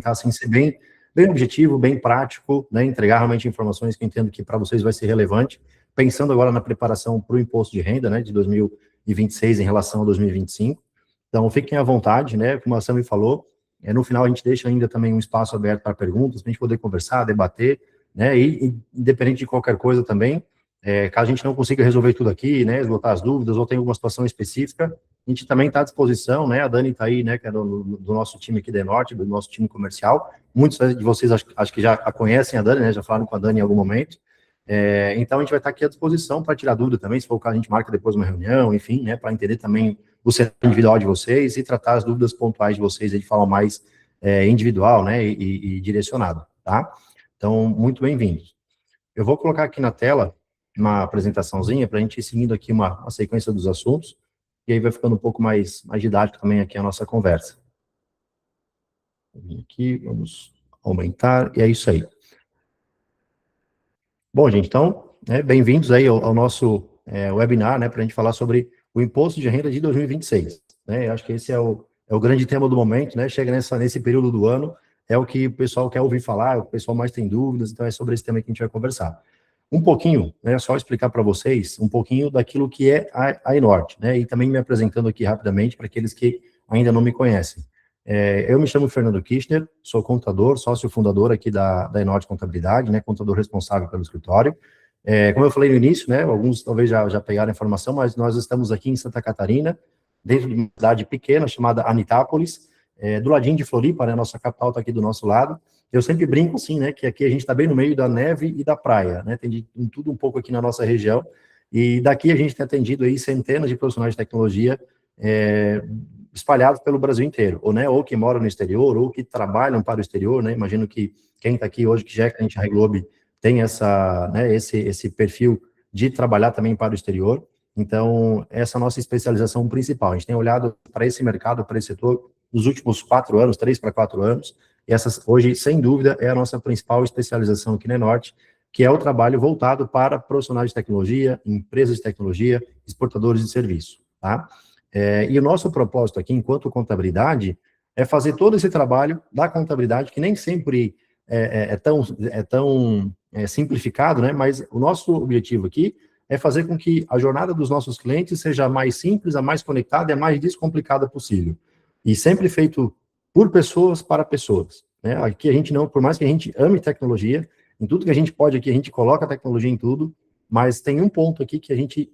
tentar, assim, ser bem objetivo, bem prático, né, entregar realmente informações que eu entendo que para vocês vai ser relevante, pensando agora na preparação para o imposto de renda, né, de 2026 em relação a 2025. Então, fiquem à vontade, né, como a Sam me falou, no final a gente deixa ainda também um espaço aberto para perguntas, para a gente poder conversar, debater, né, e independente de qualquer coisa também, caso a gente não consiga resolver tudo aqui, né, esgotar as dúvidas, ou tem alguma situação específica, a gente também está à disposição, né, a Dani está aí, né, que é do nosso time aqui da Enorte, do nosso time comercial, muitos de vocês acho que já a conhecem a Dani, né, já falaram com a Dani em algum momento, então a gente vai estar aqui à disposição para tirar dúvida também, se for o caso a gente marca depois uma reunião, enfim, né, para entender também o cenário individual de vocês e tratar as dúvidas pontuais de vocês de forma mais individual, né, e direcionada, tá? Então, muito bem-vindos. Eu vou colocar aqui na tela uma apresentaçãozinha para a gente ir seguindo aqui uma sequência dos assuntos, e aí vai ficando um pouco mais didático também aqui a nossa conversa. Aqui, vamos aumentar, e é isso aí. Bom, gente, então, bem-vindos aí ao nosso webinar, né, para a gente falar sobre o imposto de renda de 2026. Né, eu acho que esse é o grande tema do momento, né, chega nesse período do ano, é o que o pessoal quer ouvir falar, é o que o pessoal mais tem dúvidas, então é sobre esse tema que a gente vai conversar. Um pouquinho, né, só explicar para vocês um pouquinho daquilo que é a Enorte, né, e também me apresentando aqui rapidamente para aqueles que ainda não me conhecem. Eu me chamo Fernando Kirchner, sou contador, sócio fundador aqui da Enorte Contabilidade, né, contador responsável pelo escritório. Como eu falei no início, né, alguns talvez já pegaram a informação, mas nós estamos aqui em Santa Catarina, dentro de uma cidade pequena chamada Anitápolis, do ladinho de Floripa, né, nossa capital está aqui do nosso lado. Eu sempre brinco, assim, né, que aqui a gente está bem no meio da neve e da praia, né, tem de tudo um pouco aqui na nossa região, e daqui a gente tem atendido aí centenas de profissionais de tecnologia espalhados pelo Brasil inteiro, ou que moram no exterior, ou que trabalham para o exterior, né, imagino que quem está aqui hoje, que já é cliente Globe, tem esse perfil de trabalhar também para o exterior. Então, essa é a nossa especialização principal. A gente tem olhado para esse mercado, para esse setor, nos últimos 4 anos, 3 para 4 anos, e essa, hoje, sem dúvida, é a nossa principal especialização aqui na Enorte, que é o trabalho voltado para profissionais de tecnologia, empresas de tecnologia, exportadores de serviço, tá? E o nosso propósito aqui, enquanto contabilidade, é fazer todo esse trabalho da contabilidade, que nem sempre é tão simplificado, né? Mas o nosso objetivo aqui é fazer com que a jornada dos nossos clientes seja a mais simples, a mais conectada e a mais descomplicada possível. E sempre feito por pessoas para pessoas, né? Aqui a gente não, por mais que a gente ame tecnologia, em tudo que a gente pode aqui, a gente coloca a tecnologia em tudo, mas tem um ponto aqui que a gente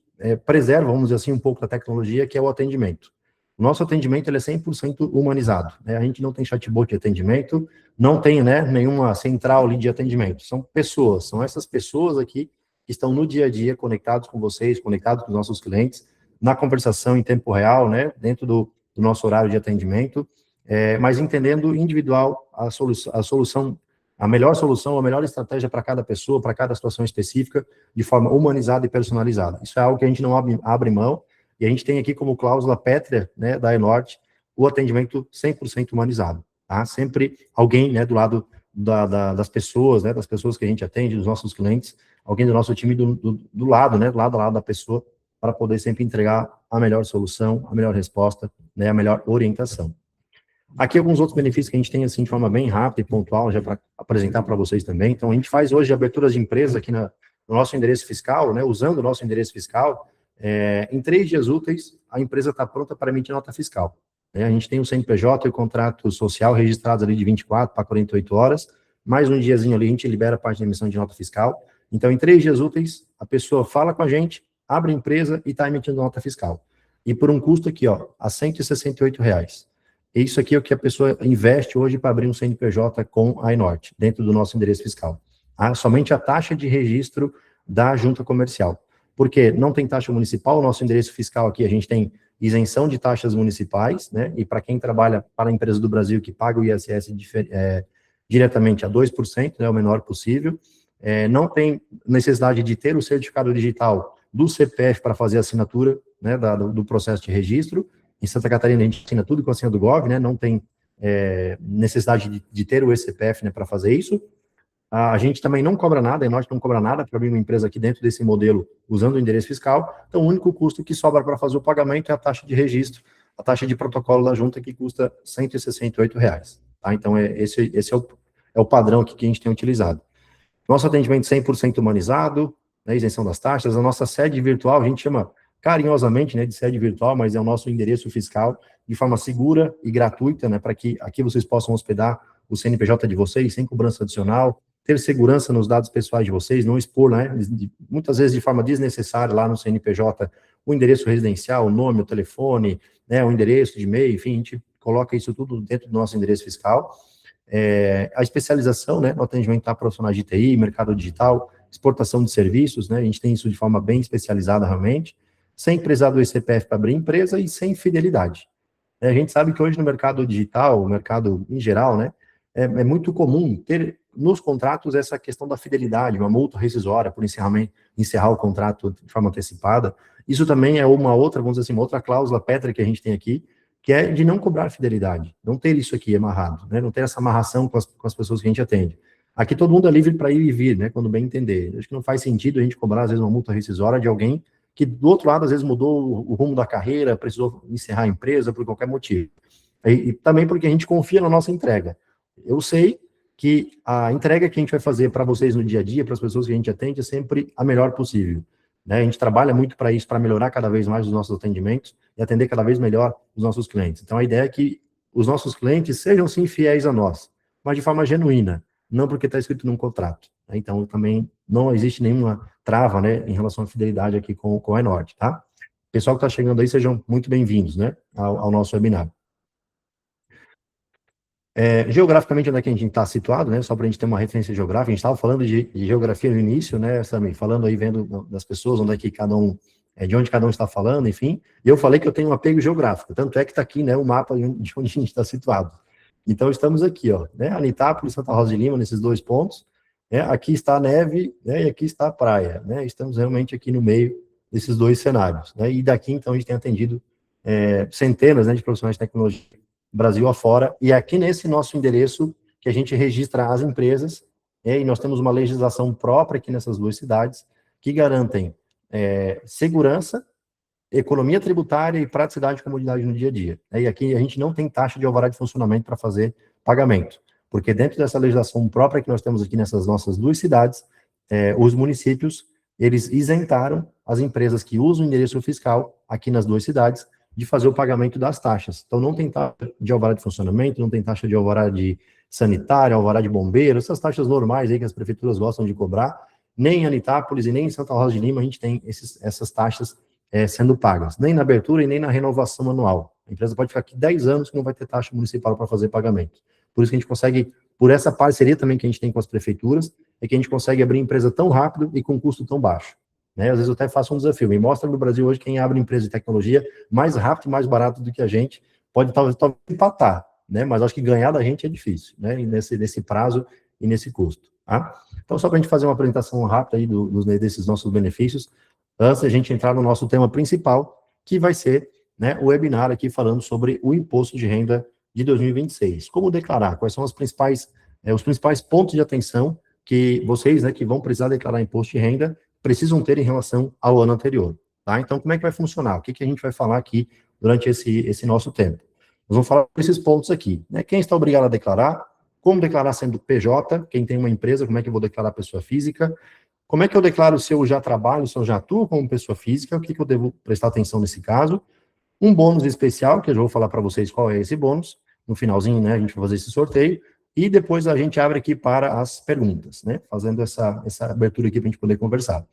preserva, vamos dizer assim, um pouco da tecnologia, que é o atendimento. O nosso atendimento ele é 100% humanizado, né? A gente não tem chatbot de atendimento, não tem, né, nenhuma central ali de atendimento. São pessoas, são essas pessoas aqui que estão no dia a dia conectados com vocês, conectados com os nossos clientes, na conversação em tempo real, né, dentro do nosso horário de atendimento, mas entendendo individual a solução, a melhor solução, a melhor estratégia para cada pessoa, para cada situação específica, de forma humanizada e personalizada. Isso é algo que a gente não abre mão, e a gente tem aqui como cláusula pétrea, né, da Enorte, o atendimento 100% humanizado, tá? Sempre alguém, né, do lado das pessoas, né, das pessoas que a gente atende, dos nossos clientes, alguém do nosso time do lado, né, do lado a lado da pessoa, para poder sempre entregar a melhor solução, a melhor resposta, né, a melhor orientação. Aqui alguns outros benefícios que a gente tem, assim, de forma bem rápida e pontual, já para apresentar para vocês também. Então, a gente faz hoje aberturas de empresa aqui no nosso endereço fiscal, né, usando o nosso endereço fiscal. Em 3 dias úteis, a empresa está pronta para emitir nota fiscal. A gente tem o CNPJ e o contrato social registrados ali de 24 para 48 horas, mais um diazinho ali a gente libera a parte de emissão de nota fiscal. Então, em 3 dias úteis, a pessoa fala com a gente, abre a empresa e está emitindo nota fiscal. E por um custo aqui, ó, a R$ 168. Isso aqui é o que a pessoa investe hoje para abrir um CNPJ com a Enorte, dentro do nosso endereço fiscal. Somente a taxa de registro da junta comercial. Porque não tem taxa municipal, o nosso endereço fiscal aqui, a gente tem isenção de taxas municipais, né? E para quem trabalha para a empresa do Brasil que paga o ISS diretamente a 2%, né, o menor possível. Não tem necessidade de ter o certificado digital do CPF para fazer a assinatura, né, do processo de registro. Em Santa Catarina, a gente assina tudo com a senha do Gov, né? Não tem necessidade de ter o eCPF, né, para fazer isso. A gente também não cobra nada, a Enorte não cobra nada para abrir uma empresa aqui dentro desse modelo, usando o endereço fiscal. Então, o único custo que sobra para fazer o pagamento é a taxa de registro, a taxa de protocolo da junta, que custa R$ 168. tá? Então, esse é o padrão aqui que a gente tem utilizado. Nosso atendimento 100% humanizado, né, isenção das taxas, a nossa sede virtual, a gente chama carinhosamente, né, de sede virtual, mas é o nosso endereço fiscal, de forma segura e gratuita, né, para que aqui vocês possam hospedar o CNPJ de vocês, sem cobrança adicional, ter segurança nos dados pessoais de vocês, não expor, né, muitas vezes de forma desnecessária lá no CNPJ, o endereço residencial, o nome, o telefone, né, o endereço de e-mail, enfim, a gente coloca isso tudo dentro do nosso endereço fiscal. A especialização, né, no atendimento a profissionais de TI, mercado digital, exportação de serviços, né, a gente tem isso de forma bem especializada realmente, sem precisar do CPF para abrir empresa e sem fidelidade. A gente sabe que hoje no mercado digital, o mercado em geral, né, é muito comum ter nos contratos essa questão da fidelidade, uma multa rescisória por encerrar o contrato de forma antecipada. Isso também é uma outra, vamos dizer assim, uma outra cláusula pétrea que a gente tem aqui, que é de não cobrar fidelidade, não ter isso aqui amarrado, né, não ter essa amarração com as pessoas que a gente atende. Aqui todo mundo é livre para ir e vir, né, quando bem entender. Acho que não faz sentido a gente cobrar, às vezes, uma multa rescisória de alguém que, do outro lado, às vezes mudou o rumo da carreira, precisou encerrar a empresa por qualquer motivo. E também porque a gente confia na nossa entrega. Eu sei que a entrega que a gente vai fazer para vocês no dia a dia, para as pessoas que a gente atende, é sempre a melhor possível. Né? A gente trabalha muito para isso, para melhorar cada vez mais os nossos atendimentos e atender cada vez melhor os nossos clientes. Então, a ideia é que os nossos clientes sejam, sim, fiéis a nós, mas de forma genuína, não porque está escrito num contrato. Né? Então, também não existe nenhuma trava, né, em relação à fidelidade aqui com a Enorte, tá? Pessoal que está chegando aí, sejam muito bem-vindos, né, ao nosso webinar. Geograficamente, onde é que a gente está situado, né? Só para a gente ter uma referência geográfica, a gente estava falando de geografia no início, né, Samir? Falando aí, vendo das pessoas, onde é que cada um, de onde cada um está falando, enfim. E eu falei que eu tenho um apego geográfico, tanto é que está aqui, né, o mapa de onde a gente está situado. Então, estamos aqui, ó, né, Anitápolis, Santa Rosa de Lima, nesses dois pontos. Né, aqui está a neve, né, e aqui está a praia, né? Estamos realmente aqui no meio desses dois cenários, né? E daqui, então, a gente tem atendido centenas, né, de profissionais de tecnologia Brasil afora, e aqui nesse nosso endereço que a gente registra as empresas, e nós temos uma legislação própria aqui nessas duas cidades, que garantem segurança, economia tributária e praticidade e comodidade no dia a dia. E aqui a gente não tem taxa de alvará de funcionamento para fazer pagamento, porque dentro dessa legislação própria que nós temos aqui nessas nossas duas cidades, os municípios, eles isentaram as empresas que usam o endereço fiscal aqui nas duas cidades de fazer o pagamento das taxas. Então, não tem taxa de alvará de funcionamento, não tem taxa de alvará de sanitário, alvará de bombeiro, essas taxas normais aí que as prefeituras gostam de cobrar, nem em Anitápolis e nem em Santa Rosa de Lima a gente tem essas taxas sendo pagas, nem na abertura e nem na renovação anual. A empresa pode ficar aqui 10 anos que não vai ter taxa municipal para fazer pagamento. Por isso que a gente consegue, por essa parceria também que a gente tem com as prefeituras, é que a gente consegue abrir empresa tão rápido e com custo tão baixo. Né? Às vezes eu até faço um desafio, me mostra no Brasil hoje quem abre empresa de tecnologia mais rápido e mais barato do que a gente, pode talvez empatar, né? Mas acho que ganhar da gente é difícil, né? E nesse prazo e nesse custo. Tá? Então, só para a gente fazer uma apresentação rápida aí desses nossos benefícios, antes de a gente entrar no nosso tema principal, que vai ser, né, o webinar aqui falando sobre o imposto de renda de 2026. Como declarar? Quais são os principais pontos de atenção que vocês, né, que vão precisar declarar imposto de renda, precisam ter em relação ao ano anterior, tá? Então, como é que vai funcionar? O que a gente vai falar aqui durante esse nosso tempo? Nós vamos falar esses pontos aqui, né? Quem está obrigado a declarar, como declarar sendo PJ, quem tem uma empresa, como é que eu vou declarar pessoa física, como é que eu declaro se eu já trabalho, se eu já atuo como pessoa física, o que eu devo prestar atenção nesse caso, um bônus especial, que eu já vou falar para vocês qual é esse bônus, no finalzinho, né, a gente vai fazer esse sorteio, e depois a gente abre aqui para as perguntas, né, fazendo essa abertura aqui para a gente poder conversar.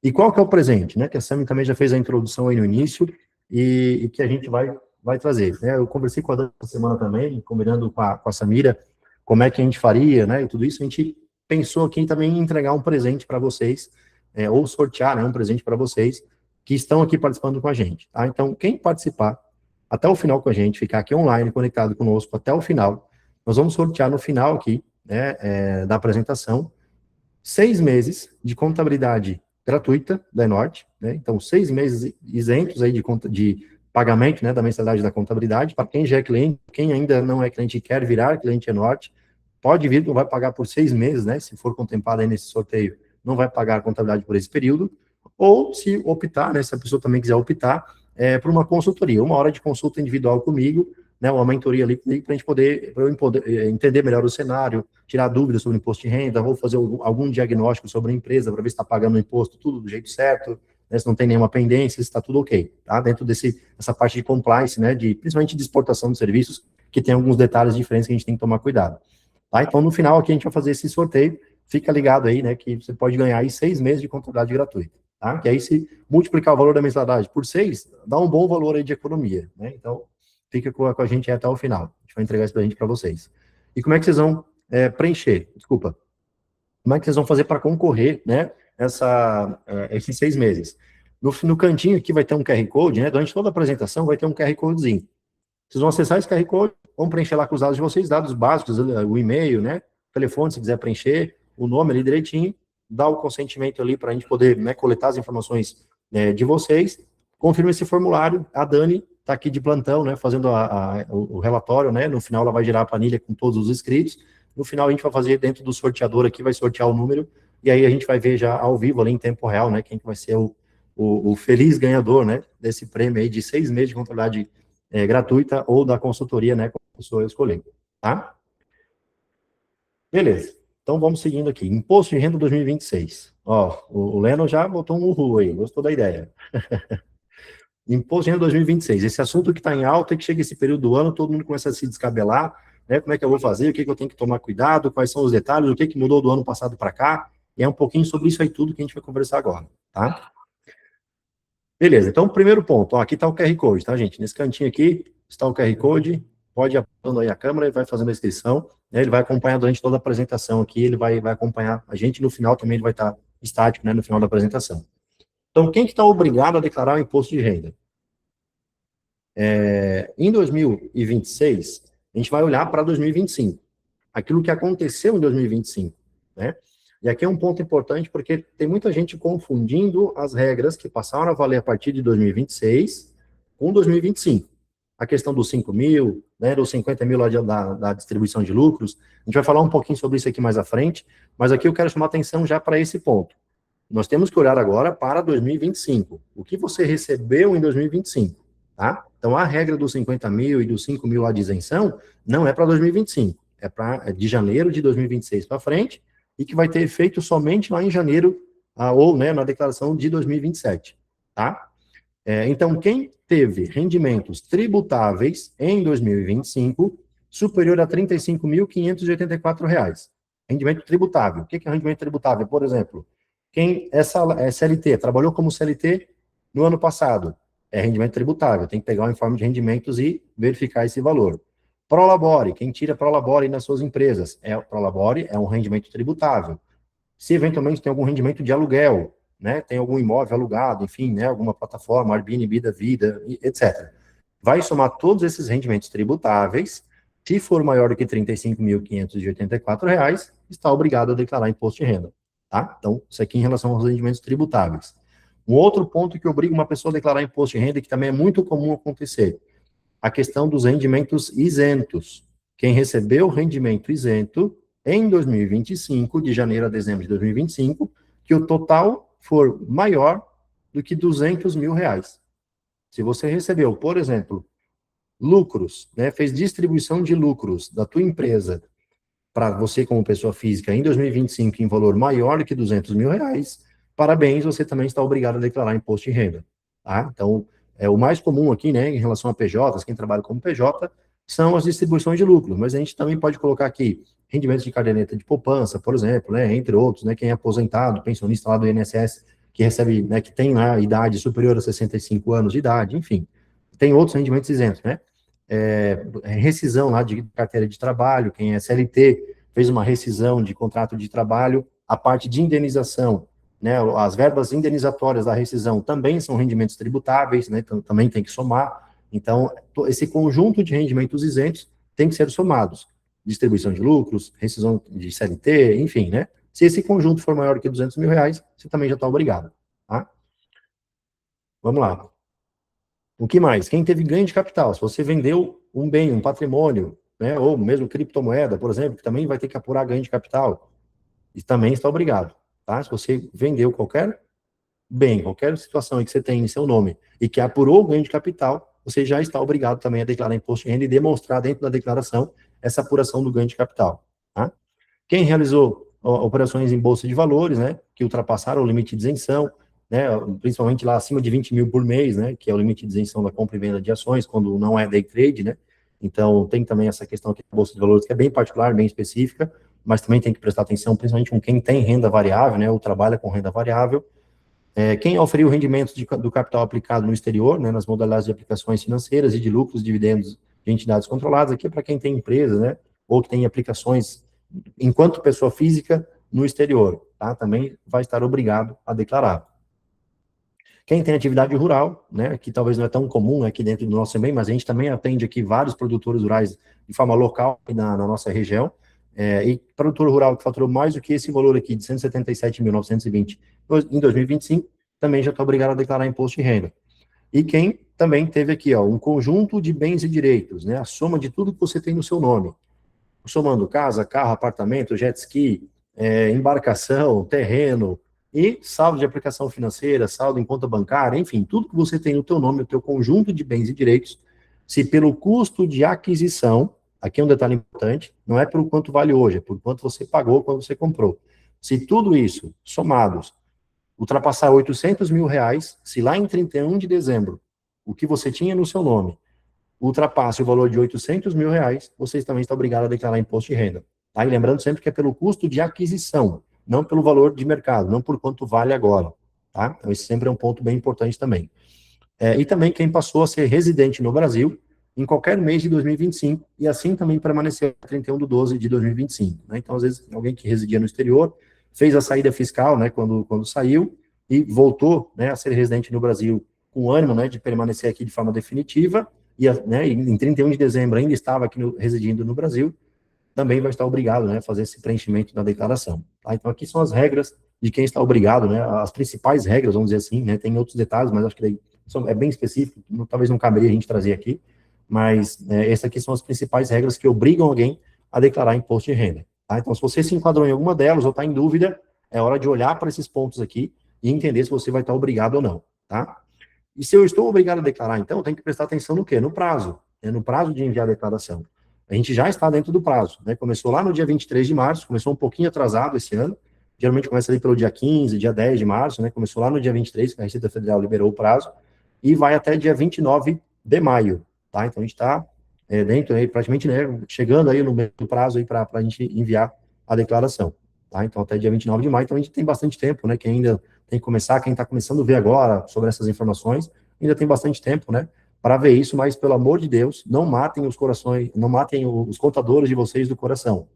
E qual que é o presente, né, que a Sami também já fez a introdução aí no início, e que a gente vai trazer, né, eu conversei com a Dani essa semana também, combinando com a Samira, como é que a gente faria, né, e tudo isso, a gente pensou aqui também em entregar um presente para vocês, ou sortear, né, um presente para vocês, que estão aqui participando com a gente, tá? Então, quem participar até o final com a gente, ficar aqui online, conectado conosco até o final, nós vamos sortear no final aqui, né, da apresentação, 6 meses de contabilidade gratuita da Enorte, né? Então, 6 meses isentos aí de pagamento, né, da mensalidade da contabilidade, para quem já é cliente, quem ainda não é cliente e quer virar cliente Enorte, pode vir, não vai pagar por 6 meses, né, se for contemplado aí nesse sorteio, não vai pagar a contabilidade por esse período, ou se optar, né, se a pessoa também quiser optar, por uma consultoria, 1 hora de consulta individual comigo, né, uma mentoria ali para a gente poder, entender melhor o cenário, tirar dúvidas sobre o imposto de renda, vou fazer algum diagnóstico sobre a empresa para ver se está pagando o imposto tudo do jeito certo, né, se não tem nenhuma pendência, se está tudo ok, tá? Dentro dessa parte de compliance, né, principalmente de exportação de serviços, que tem alguns detalhes diferentes que a gente tem que tomar cuidado. Tá? Então, no final aqui a gente vai fazer esse sorteio, fica ligado aí, né, que você pode ganhar aí 6 meses de contabilidade gratuita, tá? Que aí se multiplicar o valor da mensalidade por 6, dá um bom valor aí de economia, né? Então, fica com a gente até o final. A gente vai entregar isso para vocês. E como é que vocês vão preencher? Desculpa. Como é que vocês vão fazer para concorrer, né, esses 6 meses? No cantinho aqui vai ter um QR Code, né? Durante toda a apresentação vai ter um QR Codezinho. Vocês vão acessar esse QR Code, vão preencher lá com os dados de vocês, dados básicos, o e-mail, né? O telefone, se quiser preencher, o nome ali direitinho, dá o consentimento ali para a gente poder, né, coletar as informações de vocês. Confirma esse formulário, a Dani está aqui de plantão, né, fazendo o relatório, né? No final ela vai gerar a planilha com todos os inscritos. No final a gente vai fazer dentro do sorteador aqui, vai sortear o número, e aí a gente vai ver já ao vivo ali em tempo real, né? Quem que vai ser o feliz ganhador, né? Desse prêmio aí de 6 meses de contabilidade gratuita ou da consultoria, né, como a pessoa escolher, tá? Beleza. Então, vamos seguindo aqui. Imposto de renda 2026. Ó, o Leno já botou um uhul aí, gostou da ideia. Imposto de renda 2026. Esse assunto que está em alta, que chega esse período do ano, todo mundo começa a se descabelar, né, como é que eu vou fazer, o que eu tenho que tomar cuidado, quais são os detalhes, o que mudou do ano passado para cá, e é um pouquinho sobre isso aí tudo que a gente vai conversar agora, tá? Beleza, então, primeiro ponto, ó, aqui está o QR Code, tá, gente? Nesse cantinho aqui está o QR Code, pode ir apontando aí a câmera e vai fazendo a inscrição, né? Ele vai acompanhar durante toda a apresentação aqui, ele vai acompanhar a gente, no final também ele vai estar estático, né, no final da apresentação. Então, quem que está obrigado a declarar o imposto de renda? Em 2026, a gente vai olhar para 2025, aquilo que aconteceu em 2025, né? E aqui é um ponto importante, porque tem muita gente confundindo as regras que passaram a valer a partir de 2026 com 2025. A questão dos 5 mil, né, dos 50 mil lá da distribuição de lucros, a gente vai falar um pouquinho sobre isso aqui mais à frente, mas aqui eu quero chamar atenção já para esse ponto. Nós temos que olhar agora para 2025. O que você recebeu em 2025, tá? Então, a regra dos 50 mil e dos 5 mil lá de isenção não é para 2025, é de janeiro de 2026 para frente, e que vai ter efeito somente lá em janeiro, ou, né, na declaração de 2027, tá? Então, quem teve rendimentos tributáveis em 2025 superior a R$ 35.584, rendimento tributável. O que é rendimento tributável? Por exemplo, quem é CLT, trabalhou como CLT no ano passado, é rendimento tributável, tem que pegar o informe de rendimentos e verificar esse valor. Prolabore, quem tira Prolabore nas suas empresas, Prolabore é um rendimento tributável. Se eventualmente tem algum rendimento de aluguel, né, tem algum imóvel alugado, enfim, né, alguma plataforma, Airbnb da vida, etc. Vai somar todos esses rendimentos tributáveis, se for maior do que R$ 35.584, está obrigado a declarar imposto de renda, tá? Então, isso aqui em relação aos rendimentos tributáveis. Um outro ponto que obriga uma pessoa a declarar imposto de renda, que também é muito comum acontecer, a questão dos rendimentos isentos. Quem recebeu rendimento isento em 2025, de janeiro a dezembro de 2025, que o total for maior do que R$ 200 mil. Se você recebeu, por exemplo, lucros, né, fez distribuição de lucros da tua empresa para você como pessoa física em 2025 em valor maior do que R$ 200 mil, parabéns, você também está obrigado a declarar imposto de renda, tá? Então, o mais comum aqui, né, em relação a PJs, quem trabalha como PJ, são as distribuições de lucro, mas a gente também pode colocar aqui rendimentos de caderneta de poupança, por exemplo, né, entre outros, né, quem é aposentado, pensionista lá do INSS, que recebe, né, que tem a idade superior a 65 anos de idade, enfim, tem outros rendimentos isentos, né? Rescisão lá de carteira de trabalho, quem é CLT fez uma rescisão de contrato de trabalho, a parte de indenização, né, as verbas indenizatórias da rescisão também são rendimentos tributáveis, né, então também tem que somar. Então, esse conjunto de rendimentos isentos tem que ser somados. Distribuição de lucros, rescisão de CLT, enfim, né? Se esse conjunto for maior que R$ 200 mil, você também já está obrigado, tá? Vamos lá. O que mais? Quem teve ganho de capital, se você vendeu um bem, um patrimônio, né, ou mesmo criptomoeda, por exemplo, que também vai ter que apurar ganho de capital, e também está obrigado, tá? Se você vendeu qualquer bem, qualquer situação em que você tem em seu nome e que apurou o ganho de capital, você já está obrigado também a declarar imposto de renda e demonstrar dentro da declaração essa apuração do ganho de capital. Tá? Quem realizou operações em bolsa de valores, né, que ultrapassaram o limite de isenção, né, principalmente lá acima de 20 mil por mês, né, que é o limite de isenção da compra e venda de ações, quando não é day trade, né, então tem também essa questão aqui da bolsa de valores, que é bem particular, bem específica, mas também tem que prestar atenção, principalmente com quem tem renda variável, né, ou trabalha com renda variável. Quem oferiu rendimentos do capital aplicado no exterior, né, nas modalidades de aplicações financeiras e de lucros, dividendos de entidades controladas, aqui é para quem tem empresa, né, ou que tem aplicações enquanto pessoa física no exterior, tá? Também vai estar obrigado a declarar. Quem tem atividade rural, né, que talvez não é tão comum aqui dentro do nosso também, mas a gente também atende aqui vários produtores rurais de forma local na nossa região, e produtor rural que faturou mais do que esse valor aqui de 177.920 em 2025, também já está obrigado a declarar imposto de renda. E quem também teve aqui, ó, um conjunto de bens e direitos, né, a soma de tudo que você tem no seu nome, somando casa, carro, apartamento, jet ski, embarcação, terreno, e saldo de aplicação financeira, saldo em conta bancária, enfim, tudo que você tem no teu nome, o teu conjunto de bens e direitos, se pelo custo de aquisição, aqui é um detalhe importante, não é pelo quanto vale hoje, é por quanto você pagou quando você comprou. Se tudo isso, somados, ultrapassar 800 mil reais, se lá em 31 de dezembro, o que você tinha no seu nome, ultrapasse o valor de 800 mil reais, vocês também estão obrigados a declarar imposto de renda. Tá? E lembrando sempre que é pelo custo de aquisição, não pelo valor de mercado, não por quanto vale agora. Tá? Então, esse sempre é um ponto bem importante também. E também quem passou a ser residente no Brasil em qualquer mês de 2025, e assim também permaneceu 31/12 de 2025. Né? Então, às vezes, alguém que residia no exterior, fez a saída fiscal, né, quando saiu, e voltou, né, a ser residente no Brasil com ânimo, né, de permanecer aqui de forma definitiva, e, né, em 31 de dezembro ainda estava aqui residindo no Brasil, também vai estar obrigado, né, a fazer esse preenchimento da declaração. Tá? Então, aqui são as regras de quem está obrigado, né, as principais regras, vamos dizer assim, né, tem outros detalhes, mas acho que daí é bem específico, talvez não caberia a gente trazer aqui, mas essas aqui são as principais regras que obrigam alguém a declarar imposto de renda. Tá? Então, se você se enquadrou em alguma delas ou está em dúvida, é hora de olhar para esses pontos aqui e entender se você vai estar obrigado ou não. Tá? E se eu estou obrigado a declarar, então, tem que prestar atenção no quê? No prazo, no prazo de enviar a declaração. A gente já está dentro do prazo, né? Começou lá no dia 23 de março, começou um pouquinho atrasado esse ano, geralmente começa ali pelo dia 15, dia 10 de março, né? Começou lá no dia 23, que a Receita Federal liberou o prazo, e vai até dia 29 de maio, tá? Então, a gente está dentro aí, praticamente, né, chegando aí no meio do prazo aí para a gente enviar a declaração, tá? Então, até dia 29 de maio, então a gente tem bastante tempo, né? Quem ainda tem que começar, quem está começando a ver agora sobre essas informações, ainda tem bastante tempo, né, para ver isso, mas pelo amor de Deus, não matem os corações, não matem os contadores de vocês do coração,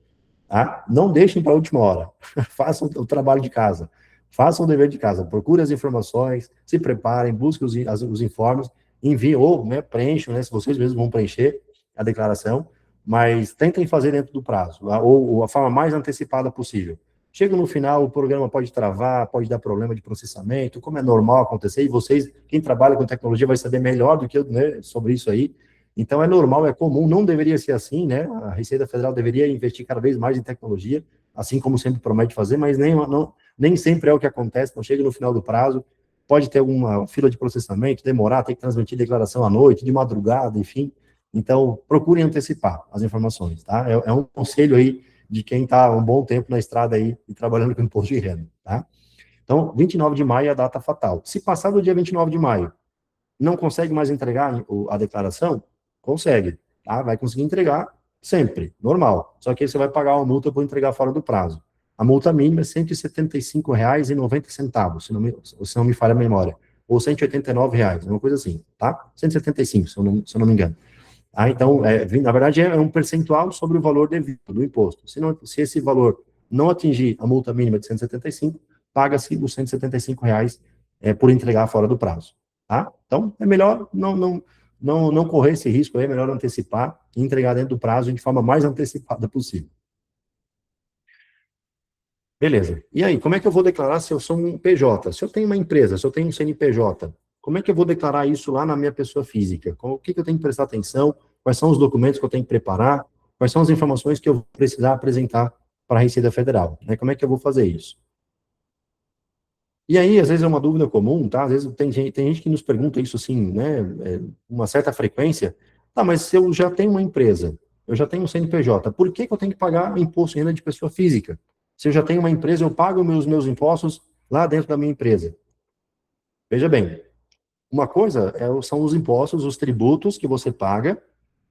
tá? Não deixem para a última hora, façam o trabalho de casa, façam o dever de casa, procurem as informações, se preparem, busquem os informes, enviem, ou, né, preencham, né, se vocês mesmos vão preencher a declaração, mas tentem fazer dentro do prazo, ou a forma mais antecipada possível. Chega no final, o programa pode travar, pode dar problema de processamento, como é normal acontecer, e vocês, quem trabalha com tecnologia, vai saber melhor do que eu, né, sobre isso aí. Então, é normal, é comum, não deveria ser assim, né? A Receita Federal deveria investir cada vez mais em tecnologia, assim como sempre promete fazer, mas nem sempre é o que acontece. Então, chega no final do prazo, pode ter alguma fila de processamento, demorar, ter que transmitir declaração à noite, de madrugada, enfim. Então, procurem antecipar as informações, tá? É um conselho aí de quem está um bom tempo na estrada aí e trabalhando com imposto de renda, tá? Então, 29 de maio é a data fatal. Se passar do dia 29 de maio, não consegue mais entregar a declaração, consegue, tá? Vai conseguir entregar sempre, normal. Só que aí você vai pagar uma multa por entregar fora do prazo. A multa mínima é R$ 175,90, se não me falha a memória. Ou R$ 189, uma coisa assim, tá? 175, se eu não me engano. Então, na verdade, é um percentual sobre o valor devido do imposto. Se esse valor não atingir a multa mínima de 175, paga-se os R$ 175 por entregar fora do prazo. Tá? Então, é melhor não correr esse risco, é melhor antecipar e entregar dentro do prazo de forma mais antecipada possível. Beleza. E aí, como é que eu vou declarar se eu sou um PJ? Se eu tenho uma empresa, se eu tenho um CNPJ, como é que eu vou declarar isso lá na minha pessoa física? O que eu tenho que prestar atenção? Quais são os documentos que eu tenho que preparar? Quais são as informações que eu vou precisar apresentar para a Receita Federal? Como é que eu vou fazer isso? E aí, às vezes é uma dúvida comum, tá? Às vezes tem gente que nos pergunta isso assim, né, uma certa frequência. Tá, mas se eu já tenho uma empresa, eu já tenho um CNPJ, por que que eu tenho que pagar imposto de renda de pessoa física? Se eu já tenho uma empresa, eu pago meus impostos lá dentro da minha empresa. Veja bem, uma coisa são os impostos, os tributos que você paga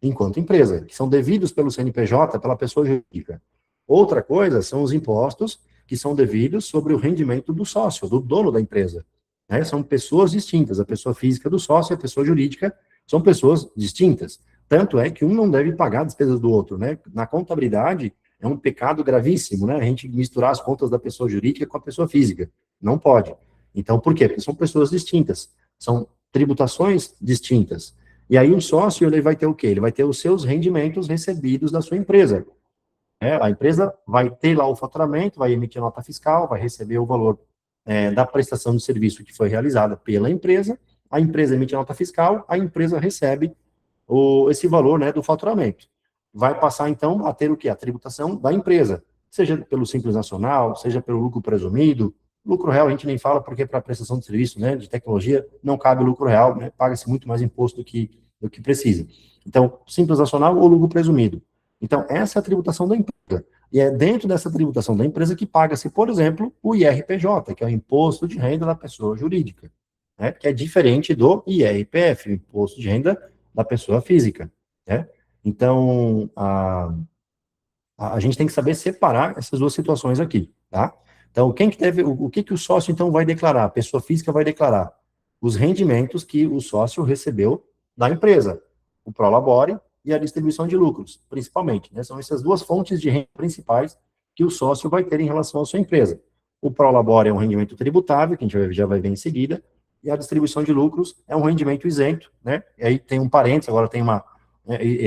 enquanto empresa, que são devidos pelo CNPJ, pela pessoa jurídica. Outra coisa são os impostos que são devidos sobre o rendimento do sócio, do dono da empresa. Né? São pessoas distintas. A pessoa física do sócio e a pessoa jurídica são pessoas distintas. Tanto é que um não deve pagar despesas do outro. Né? Na contabilidade, é um pecado gravíssimo, né? A gente misturar as contas da pessoa jurídica com a pessoa física. Não pode. Então, por quê? Porque são pessoas distintas. São tributações distintas. E aí o sócio, ele vai ter o quê? Ele vai ter os seus rendimentos recebidos da sua empresa. A empresa vai ter lá o faturamento, vai emitir nota fiscal, vai receber o valor da prestação de serviço que foi realizada pela empresa, a empresa emite nota fiscal, a empresa recebe esse valor, né, do faturamento. Vai passar, então, a ter o quê? A tributação da empresa, seja pelo Simples Nacional, seja pelo lucro presumido. Lucro real a gente nem fala, porque para prestação de serviço, né, de tecnologia, não cabe lucro real, né, paga-se muito mais imposto do que precisa. Então, Simples Nacional ou lucro presumido. Então, essa é a tributação da empresa. E é dentro dessa tributação da empresa que paga-se, por exemplo, o IRPJ, que é o Imposto de Renda da Pessoa Jurídica, né, que é diferente do IRPF, o Imposto de Renda da Pessoa Física. Né? Então, a gente tem que saber separar essas duas situações aqui, tá? Então, quem que deve, o que que o sócio, então, vai declarar? A pessoa física vai declarar os rendimentos que o sócio recebeu da empresa, o prolabore e a distribuição de lucros, principalmente, né? São essas duas fontes de renda principais que o sócio vai ter em relação à sua empresa. O prolabore é um rendimento tributável, que a gente já vai ver em seguida, e a distribuição de lucros é um rendimento isento, né? E aí tem um parênteses, agora tem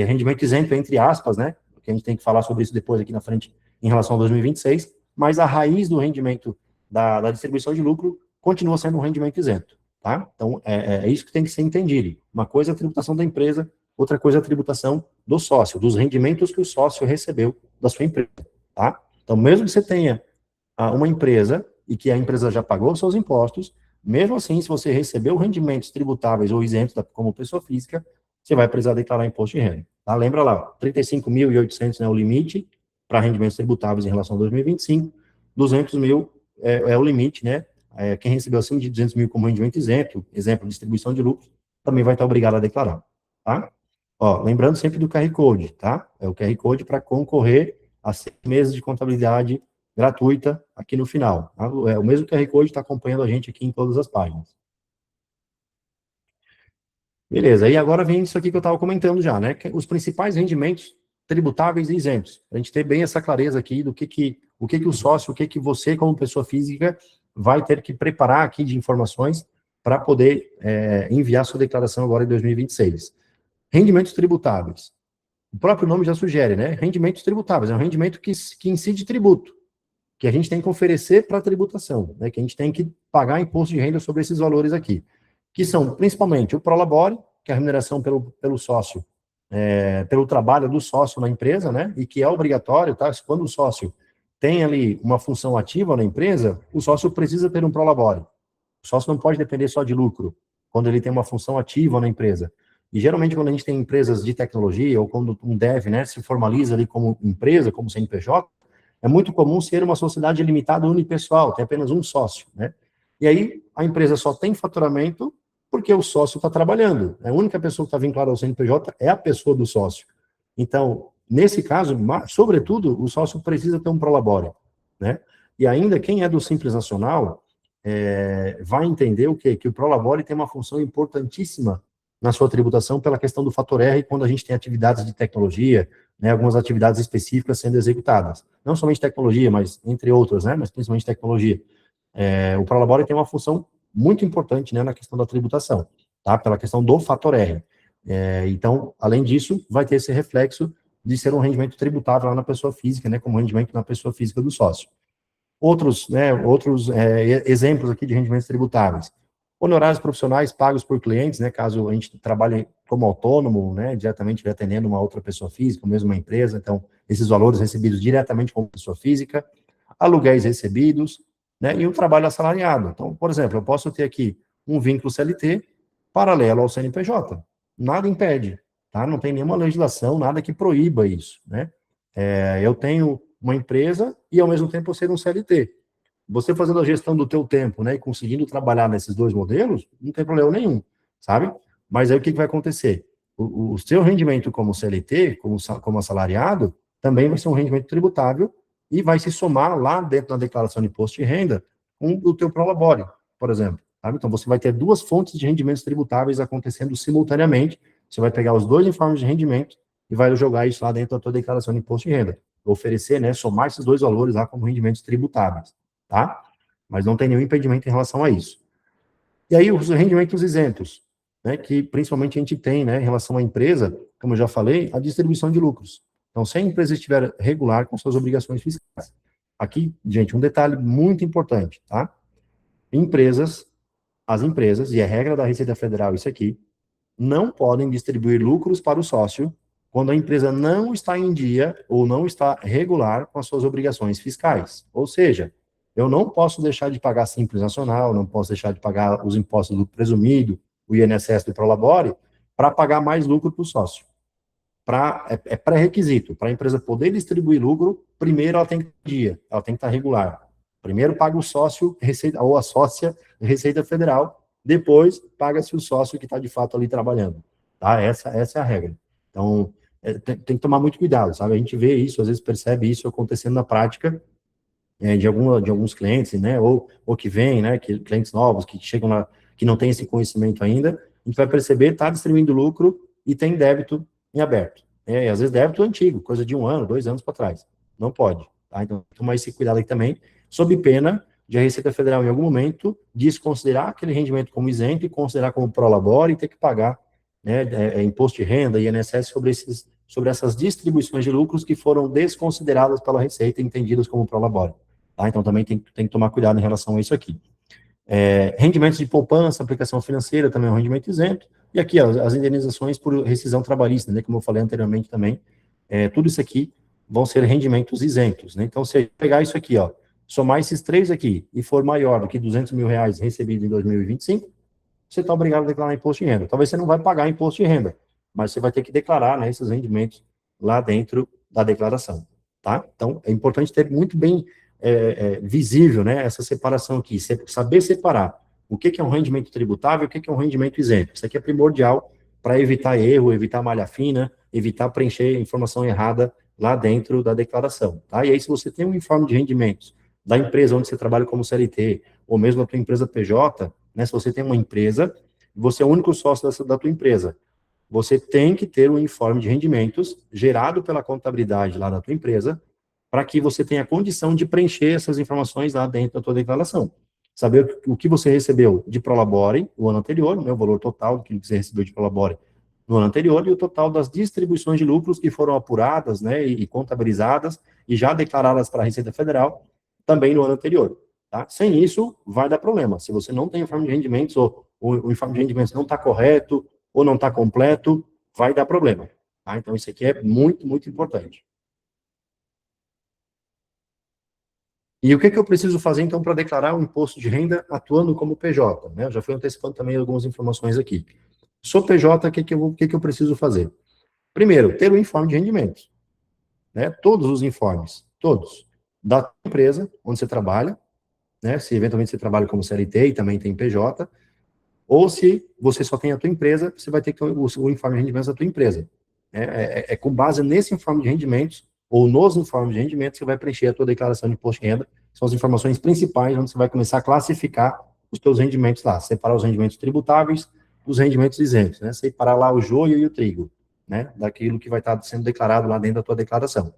rendimento isento entre aspas, né? Que a gente tem que falar sobre isso depois aqui na frente em relação a 2026, mas a raiz do rendimento da distribuição de lucro continua sendo um rendimento isento, tá? Então, é isso que tem que ser entendido. Uma coisa é a tributação da empresa, outra coisa é a tributação do sócio, dos rendimentos que o sócio recebeu da sua empresa, tá? Então, mesmo que você tenha uma empresa e que a empresa já pagou os seus impostos, mesmo assim, se você recebeu rendimentos tributáveis ou isentos como pessoa física, você vai precisar declarar imposto de renda. Tá? Lembra lá, 35.800 é o limite para rendimentos tributáveis em relação a 2025, 200 mil é o limite, né? Quem recebeu acima de 200 mil como rendimento isento, exemplo, distribuição de lucros, também vai estar obrigado a declarar, tá? Ó, lembrando sempre do QR Code, tá? É o QR Code para concorrer a 6 meses de contabilidade gratuita aqui no final. Tá? O mesmo QR Code está acompanhando a gente aqui em todas as páginas. Beleza, e agora vem isso aqui que eu estava comentando já, né? Os principais rendimentos tributáveis e isentos. A gente ter bem essa clareza aqui do o que o sócio, o que você, como pessoa física, vai ter que preparar aqui de informações para poder enviar sua declaração agora em 2026. Rendimentos tributáveis. O próprio nome já sugere, né? Rendimentos tributáveis, é um rendimento que incide tributo, que a gente tem que oferecer para a tributação, né? Que a gente tem que pagar imposto de renda sobre esses valores aqui, que são principalmente o prolabore, que é a remuneração pelo sócio, pelo trabalho do sócio na empresa, né? E que é obrigatório, tá? Quando o sócio tem ali uma função ativa na empresa, o sócio precisa ter um prolabore. O sócio não pode depender só de lucro, quando ele tem uma função ativa na empresa. E geralmente quando a gente tem empresas de tecnologia, ou quando um dev, né, se formaliza ali como empresa, como CNPJ, é muito comum ser uma sociedade limitada unipessoal, tem apenas um sócio, né? E aí a empresa só tem faturamento porque o sócio está trabalhando. A única pessoa que está vinculada ao CNPJ é a pessoa do sócio. Então, nesse caso, sobretudo, o sócio precisa ter um prolabore, né? E ainda quem é do Simples Nacional vai entender o quê? Que o prolabore tem uma função importantíssima na sua tributação pela questão do fator R quando a gente tem atividades de tecnologia, né, algumas atividades específicas sendo executadas. Não somente tecnologia, mas entre outras, né, mas principalmente tecnologia. O prolabore tem uma função muito importante, né, na questão da tributação, tá? Pela questão do fator R. Então, além disso, vai ter esse reflexo de ser um rendimento tributável lá na pessoa física, né, como rendimento na pessoa física do sócio. Outros exemplos aqui de rendimentos tributáveis. Honorários profissionais pagos por clientes, né, caso a gente trabalhe como autônomo, né, diretamente atendendo uma outra pessoa física, ou mesmo uma empresa, então, esses valores recebidos diretamente como pessoa física, aluguéis recebidos, né, e o trabalho assalariado. Então, por exemplo, eu posso ter aqui um vínculo CLT paralelo ao CNPJ. Nada impede, tá? Não tem nenhuma legislação, nada que proíba isso, né? Eu tenho uma empresa e, ao mesmo tempo, eu ser um CLT. Você fazendo a gestão do teu tempo, né, e conseguindo trabalhar nesses dois modelos, não tem problema nenhum, sabe? Mas aí o que vai acontecer? O seu rendimento como CLT, como assalariado, também vai ser um rendimento tributável e vai se somar lá dentro da declaração de imposto de renda com o teu prolabore, por exemplo. Sabe? Então, você vai ter duas fontes de rendimentos tributáveis acontecendo simultaneamente. Você vai pegar os dois informes de rendimento e vai jogar isso lá dentro da tua declaração de imposto de renda. Oferecer, né, somar esses dois valores lá como rendimentos tributáveis, tá? Mas não tem nenhum impedimento em relação a isso. E aí, os rendimentos isentos, né, que principalmente a gente tem, né, em relação à empresa, como eu já falei, a distribuição de lucros. Então, se a empresa estiver regular com suas obrigações fiscais. Aqui, gente, um detalhe muito importante, tá? As empresas, e é regra da Receita Federal isso aqui, não podem distribuir lucros para o sócio quando a empresa não está em dia ou não está regular com as suas obrigações fiscais. Ou seja, eu não posso deixar de pagar Simples Nacional, não posso deixar de pagar os impostos do presumido, o INSS do Prolabore, para pagar mais lucro para o sócio. É pré-requisito. Para a empresa poder distribuir lucro, primeiro ela tem que estar em dia, ela tem que estar regular. Primeiro paga o sócio Receita, ou a sócia Receita Federal, depois paga-se o sócio que está de fato ali trabalhando. Tá? Essa é a regra. Então, tem que tomar muito cuidado, sabe? A gente vê isso, às vezes percebe isso acontecendo na prática de alguns clientes, né? Ou que vêm, né? Clientes novos que chegam lá, que não têm esse conhecimento ainda, a gente vai perceber, está distribuindo lucro e tem débito em aberto. E às vezes débito antigo, coisa de 1 ano, 2 anos para trás. Não pode. Tá? Então, tomar esse cuidado aí também, sob pena de a Receita Federal, em algum momento, desconsiderar aquele rendimento como isento e considerar como prolabore e ter que pagar, né, imposto de renda, INSS, sobre essas distribuições de lucros que foram desconsideradas pela Receita e entendidas como prolabore. Tá? Então, também tem que tomar cuidado em relação a isso aqui. Rendimentos de poupança, aplicação financeira, também é um rendimento isento. E aqui, ó, as indenizações por rescisão trabalhista, né, como eu falei anteriormente também, tudo isso aqui vão ser rendimentos isentos, né? Então, se pegar isso aqui, ó, somar esses três aqui e for maior do que R$200 mil recebido em 2025, você está obrigado a declarar imposto de renda. Talvez você não vai pagar imposto de renda, mas você vai ter que declarar, né, esses rendimentos lá dentro da declaração, tá? Então, é importante ter muito bem visível, né, essa separação aqui, saber separar o que é um rendimento tributável e o que é um rendimento isento. Isso aqui é primordial para evitar erro, evitar malha fina, evitar preencher informação errada lá dentro da declaração, tá? E aí, se você tem um informe de rendimentos da empresa onde você trabalha como CLT, ou mesmo a tua empresa PJ, né, se você tem uma empresa, você é o único sócio da tua empresa, você tem que ter um informe de rendimentos gerado pela contabilidade lá da tua empresa, para que você tenha condição de preencher essas informações lá dentro da tua declaração. Saber o que você recebeu de Prolabore o ano anterior, né, o valor total do que você recebeu de Prolabore no ano anterior, e o total das distribuições de lucros que foram apuradas, né, e contabilizadas, e já declaradas para a Receita Federal, também no ano anterior. Tá? Sem isso, vai dar problema. Se você não tem informe de rendimentos, ou o informe de rendimentos não está correto, ou não está completo, vai dar problema. Tá? Então, isso aqui é muito, muito importante. E o que eu preciso fazer, então, para declarar o imposto de renda atuando como PJ? Né? Eu já fui antecipando também algumas informações aqui. Sou PJ, o que eu preciso fazer? Primeiro, ter o informe de rendimentos. Né? Todos os informes, todos. Da empresa onde você trabalha, né? Se eventualmente você trabalha como CLT e também tem PJ, ou se você só tem a tua empresa, você vai ter que ter o informe de rendimentos da tua empresa. Com base nesse informe de rendimentos, ou nos informes de rendimentos, você vai preencher a tua declaração de imposto de renda, são as informações principais, onde você vai começar a classificar os teus rendimentos lá, separar os rendimentos tributáveis dos rendimentos isentos, né? Separar lá o joio e o trigo, né? Daquilo que vai estar sendo declarado lá dentro da tua declaração.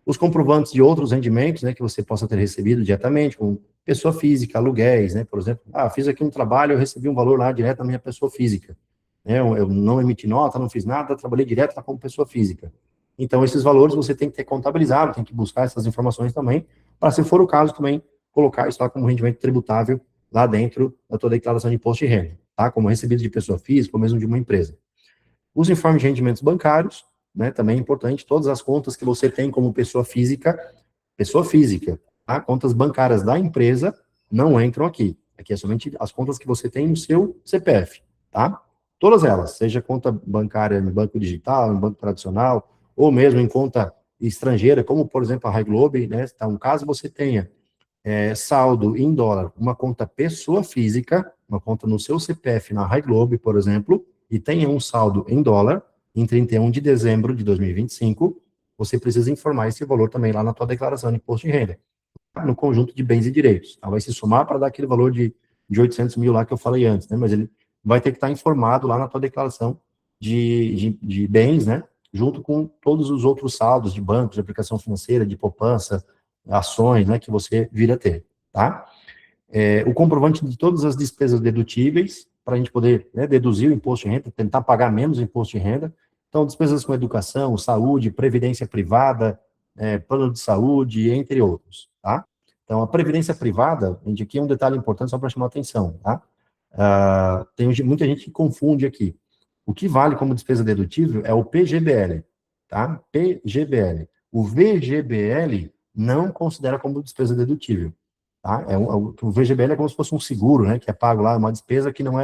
Os comprovantes de outros rendimentos, né, que você possa ter recebido diretamente, como pessoa física, aluguéis, né, por exemplo, fiz aqui um trabalho, eu recebi um valor lá direto da minha pessoa física, né, eu não emiti nota, não fiz nada, trabalhei direto lá como pessoa física. Então, esses valores você tem que ter contabilizado, tem que buscar essas informações também, para, se for o caso, também colocar isso lá como rendimento tributável lá dentro da tua declaração de imposto de renda, tá, como recebido de pessoa física ou mesmo de uma empresa. Os informes de rendimentos bancários, né, também é importante, todas as contas que você tem como pessoa física, tá? Contas bancárias da empresa, não entram aqui. Aqui é somente as contas que você tem no seu CPF, tá? Todas elas, seja conta bancária no banco digital, no banco tradicional, ou mesmo em conta estrangeira, como, por exemplo, a High Globe, né? Então, caso você tenha saldo em dólar, uma conta pessoa física, uma conta no seu CPF na High Globe, por exemplo, e tenha um saldo em dólar, em 31 de dezembro de 2025, você precisa informar esse valor também lá na tua declaração de imposto de renda, no conjunto de bens e direitos. Então, vai se somar para dar aquele valor de 800 mil lá que eu falei antes, né? Mas ele vai ter que estar informado lá na tua declaração de bens, né? Junto com todos os outros saldos de bancos, de aplicação financeira, de poupança, ações, né? Que você vir a ter, tá? O comprovante de todas as despesas dedutíveis, para a gente poder, né, deduzir o imposto de renda, tentar pagar menos imposto de renda. Então, despesas com educação, saúde, previdência privada, plano de saúde, entre outros, tá? Então, a previdência privada, a gente aqui é um detalhe importante só para chamar a atenção, tá? Tem muita gente que confunde aqui. O que vale como despesa dedutível é o PGBL, tá? PGBL. O VGBL não considera como despesa dedutível, tá? O VGBL é como se fosse um seguro, né? Que é pago lá, uma despesa que não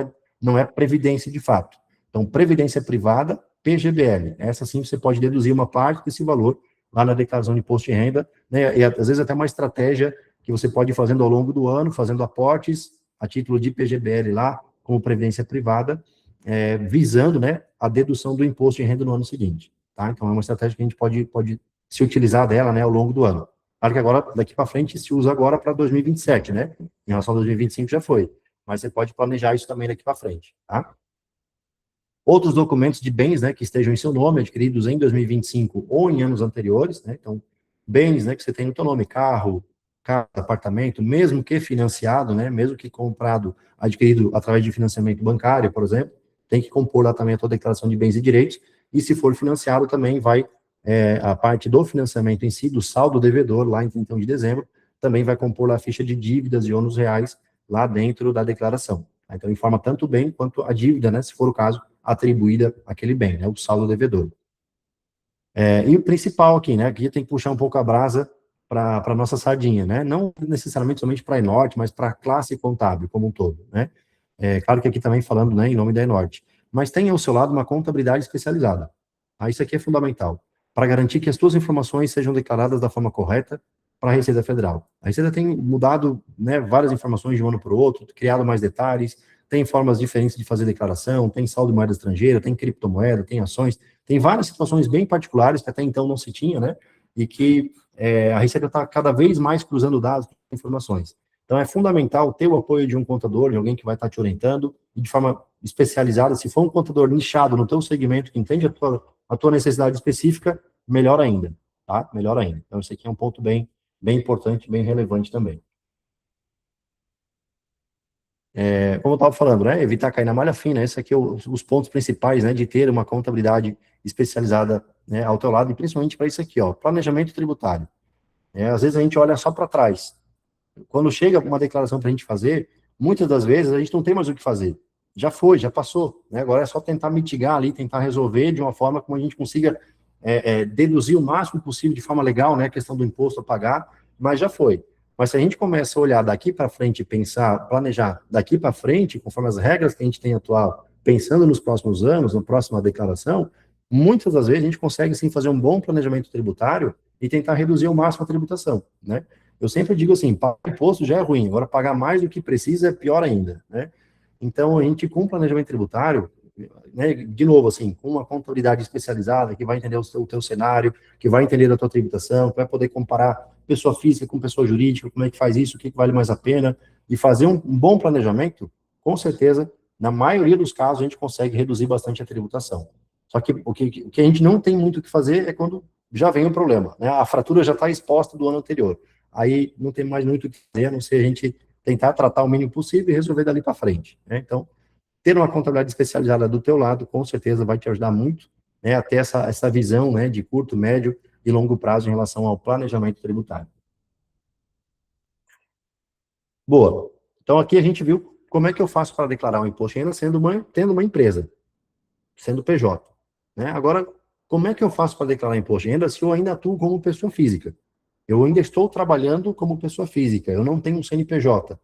é previdência de fato. Então, previdência privada, PGBL. Essa sim você pode deduzir uma parte desse valor lá na declaração de imposto de renda, né? E às vezes até uma estratégia que você pode ir fazendo ao longo do ano, fazendo aportes a título de PGBL lá, como previdência privada, visando, né, a dedução do imposto de renda no ano seguinte, tá? Então, é uma estratégia que a gente pode se utilizar dela, né, ao longo do ano. Claro que agora, daqui para frente, se usa agora para 2027, né? Em relação a 2025 já foi. Mas você pode planejar isso também daqui para frente, tá? Outros documentos de bens, né, que estejam em seu nome, adquiridos em 2025 ou em anos anteriores, né? Então, bens, né, que você tem no seu nome, carro, casa, apartamento, mesmo que financiado, né, mesmo que comprado, adquirido através de financiamento bancário, por exemplo, tem que compor lá também a tua declaração de bens e direitos, e se for financiado também vai, a parte do financiamento em si, do saldo devedor, lá em 31 de dezembro, também vai compor lá a ficha de dívidas e ônus reais lá dentro da declaração. Então, informa tanto o bem quanto a dívida, né, se for o caso, atribuída àquele bem, né, o saldo devedor. E o principal aqui, né, aqui tem que puxar um pouco a brasa para a nossa sardinha, né, não necessariamente somente para a Enorte, mas para a classe contábil como um todo, né. Claro que aqui também falando, né, em nome da Enorte, mas tem ao seu lado uma contabilidade especializada. Isso aqui é fundamental, para garantir que as suas informações sejam declaradas da forma correta para a Receita Federal. A Receita tem mudado, né, várias informações de um ano para o outro, criado mais detalhes, tem formas diferentes de fazer declaração, tem saldo de moeda estrangeira, tem criptomoeda, tem ações, tem várias situações bem particulares que até então não se tinha, né, e que a Receita está cada vez mais cruzando dados e informações. Então, é fundamental ter o apoio de um contador, de alguém que vai estar te orientando, e de forma especializada, se for um contador nichado no teu segmento, que entende a tua necessidade específica, melhor ainda, tá? Melhor ainda. Então, isso aqui é um ponto bem importante, bem relevante também. Como eu estava falando, né, evitar cair na malha fina, esses aqui são os pontos principais, né, de ter uma contabilidade especializada, né, ao teu lado, e principalmente para isso aqui, ó, planejamento tributário. Às vezes a gente olha só para trás. Quando chega uma declaração para a gente fazer, muitas das vezes a gente não tem mais o que fazer. Já foi, já passou, né? Agora é só tentar mitigar ali, tentar resolver de uma forma como a gente consiga deduzir o máximo possível de forma legal, né, a questão do imposto a pagar, mas já foi. Mas se a gente começa a olhar daqui para frente, pensar, planejar daqui para frente, conforme as regras que a gente tem atual, pensando nos próximos anos, na próxima declaração, muitas das vezes a gente consegue sim fazer um bom planejamento tributário e tentar reduzir ao máximo a tributação, né? Eu sempre digo assim, pagar imposto já é ruim, agora pagar mais do que precisa é pior ainda, né? Então, a gente, com planejamento tributário, né, de novo, assim, com uma contabilidade especializada, que vai entender o teu cenário, que vai entender da tua tributação, que vai poder comparar pessoa física com pessoa jurídica, como é que faz isso, o que vale mais a pena, e fazer um bom planejamento, com certeza, na maioria dos casos, a gente consegue reduzir bastante a tributação. Só que o que a gente não tem muito o que fazer é quando já vem o problema, né? A fratura já está exposta do ano anterior. Aí não tem mais muito o que fazer, a não ser a gente tentar tratar o mínimo possível e resolver dali para frente, né? Então, ter uma contabilidade especializada do teu lado, com certeza vai te ajudar muito, né, a ter essa visão, né, de curto, médio e longo prazo em relação ao planejamento tributário. Boa. Então, aqui a gente viu como é que eu faço para declarar um imposto de renda tendo uma empresa, sendo PJ, né? Agora, como é que eu faço para declarar imposto de renda se eu ainda atuo como pessoa física? Eu ainda estou trabalhando como pessoa física, eu não tenho um CNPJ.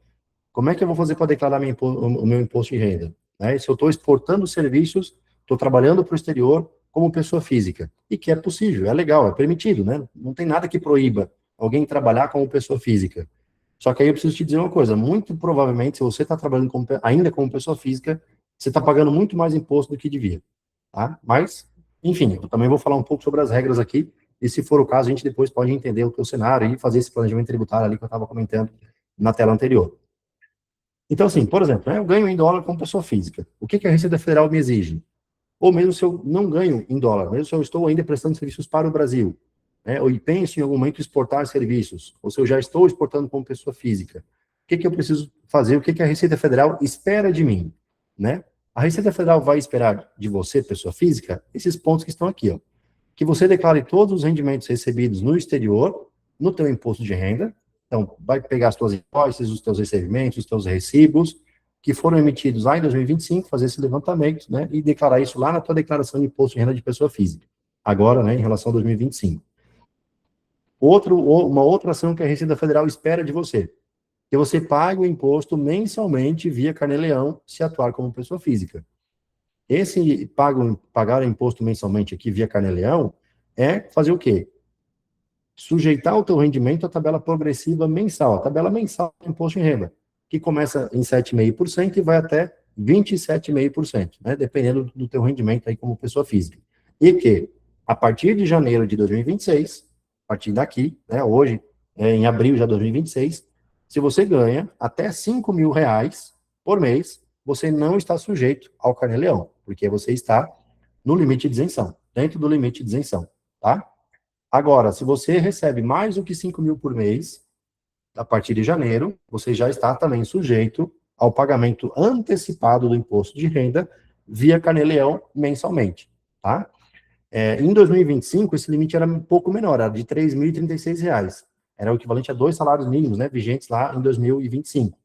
como é que eu vou fazer para declarar o meu imposto de renda? Né? Se eu estou exportando serviços, estou trabalhando para o exterior como pessoa física, e que é possível, é legal, é permitido, né? Não tem nada que proíba alguém trabalhar como pessoa física. Só que aí eu preciso te dizer uma coisa, muito provavelmente, se você está trabalhando ainda como pessoa física, você está pagando muito mais imposto do que devia, tá? Mas, enfim, eu também vou falar um pouco sobre as regras aqui, e se for o caso, a gente depois pode entender o teu cenário e fazer esse planejamento tributário ali que eu estava comentando na tela anterior. Então, assim, por exemplo, né, eu ganho em dólar como pessoa física. O que a Receita Federal me exige? Ou mesmo se eu não ganho em dólar, mesmo se eu estou ainda prestando serviços para o Brasil, né, ou penso em algum momento exportar serviços, ou se eu já estou exportando como pessoa física, o que eu preciso fazer? O que a Receita Federal espera de mim? Né? A Receita Federal vai esperar de você, pessoa física, esses pontos que estão aqui, ó, que você declare todos os rendimentos recebidos no exterior, no teu imposto de renda. Então, vai pegar as tuas invoices, os teus recebimentos, os teus recibos, que foram emitidos lá em 2025, fazer esse levantamento, né, e declarar isso lá na tua declaração de imposto de renda de pessoa física. Agora, né, em relação a 2025. Uma outra ação que a Receita Federal espera de você, que você pague o imposto mensalmente via Carnê-Leão, se atuar como pessoa física. Esse pagar o imposto mensalmente aqui via Carnê-Leão é fazer o quê? Sujeitar o teu rendimento à tabela progressiva mensal, a tabela mensal do imposto de renda, que começa em 7,5% e vai até 27,5%, né, dependendo do teu rendimento aí como pessoa física. E que, a partir de janeiro de 2026, a partir daqui, né, hoje, em abril já de 2026, se você ganha até R$ 5.000 por mês, você não está sujeito ao Carnê-Leão, porque você está no limite de isenção, dentro do limite de isenção, tá? Agora, se você recebe mais do que 5.000 por mês, a partir de janeiro, você já está também sujeito ao pagamento antecipado do imposto de renda via Carnê-Leão mensalmente, tá? Em 2025, esse limite era um pouco menor, era de R$ 3.036. Era o equivalente a 2 salários mínimos, né, vigentes lá em 2025.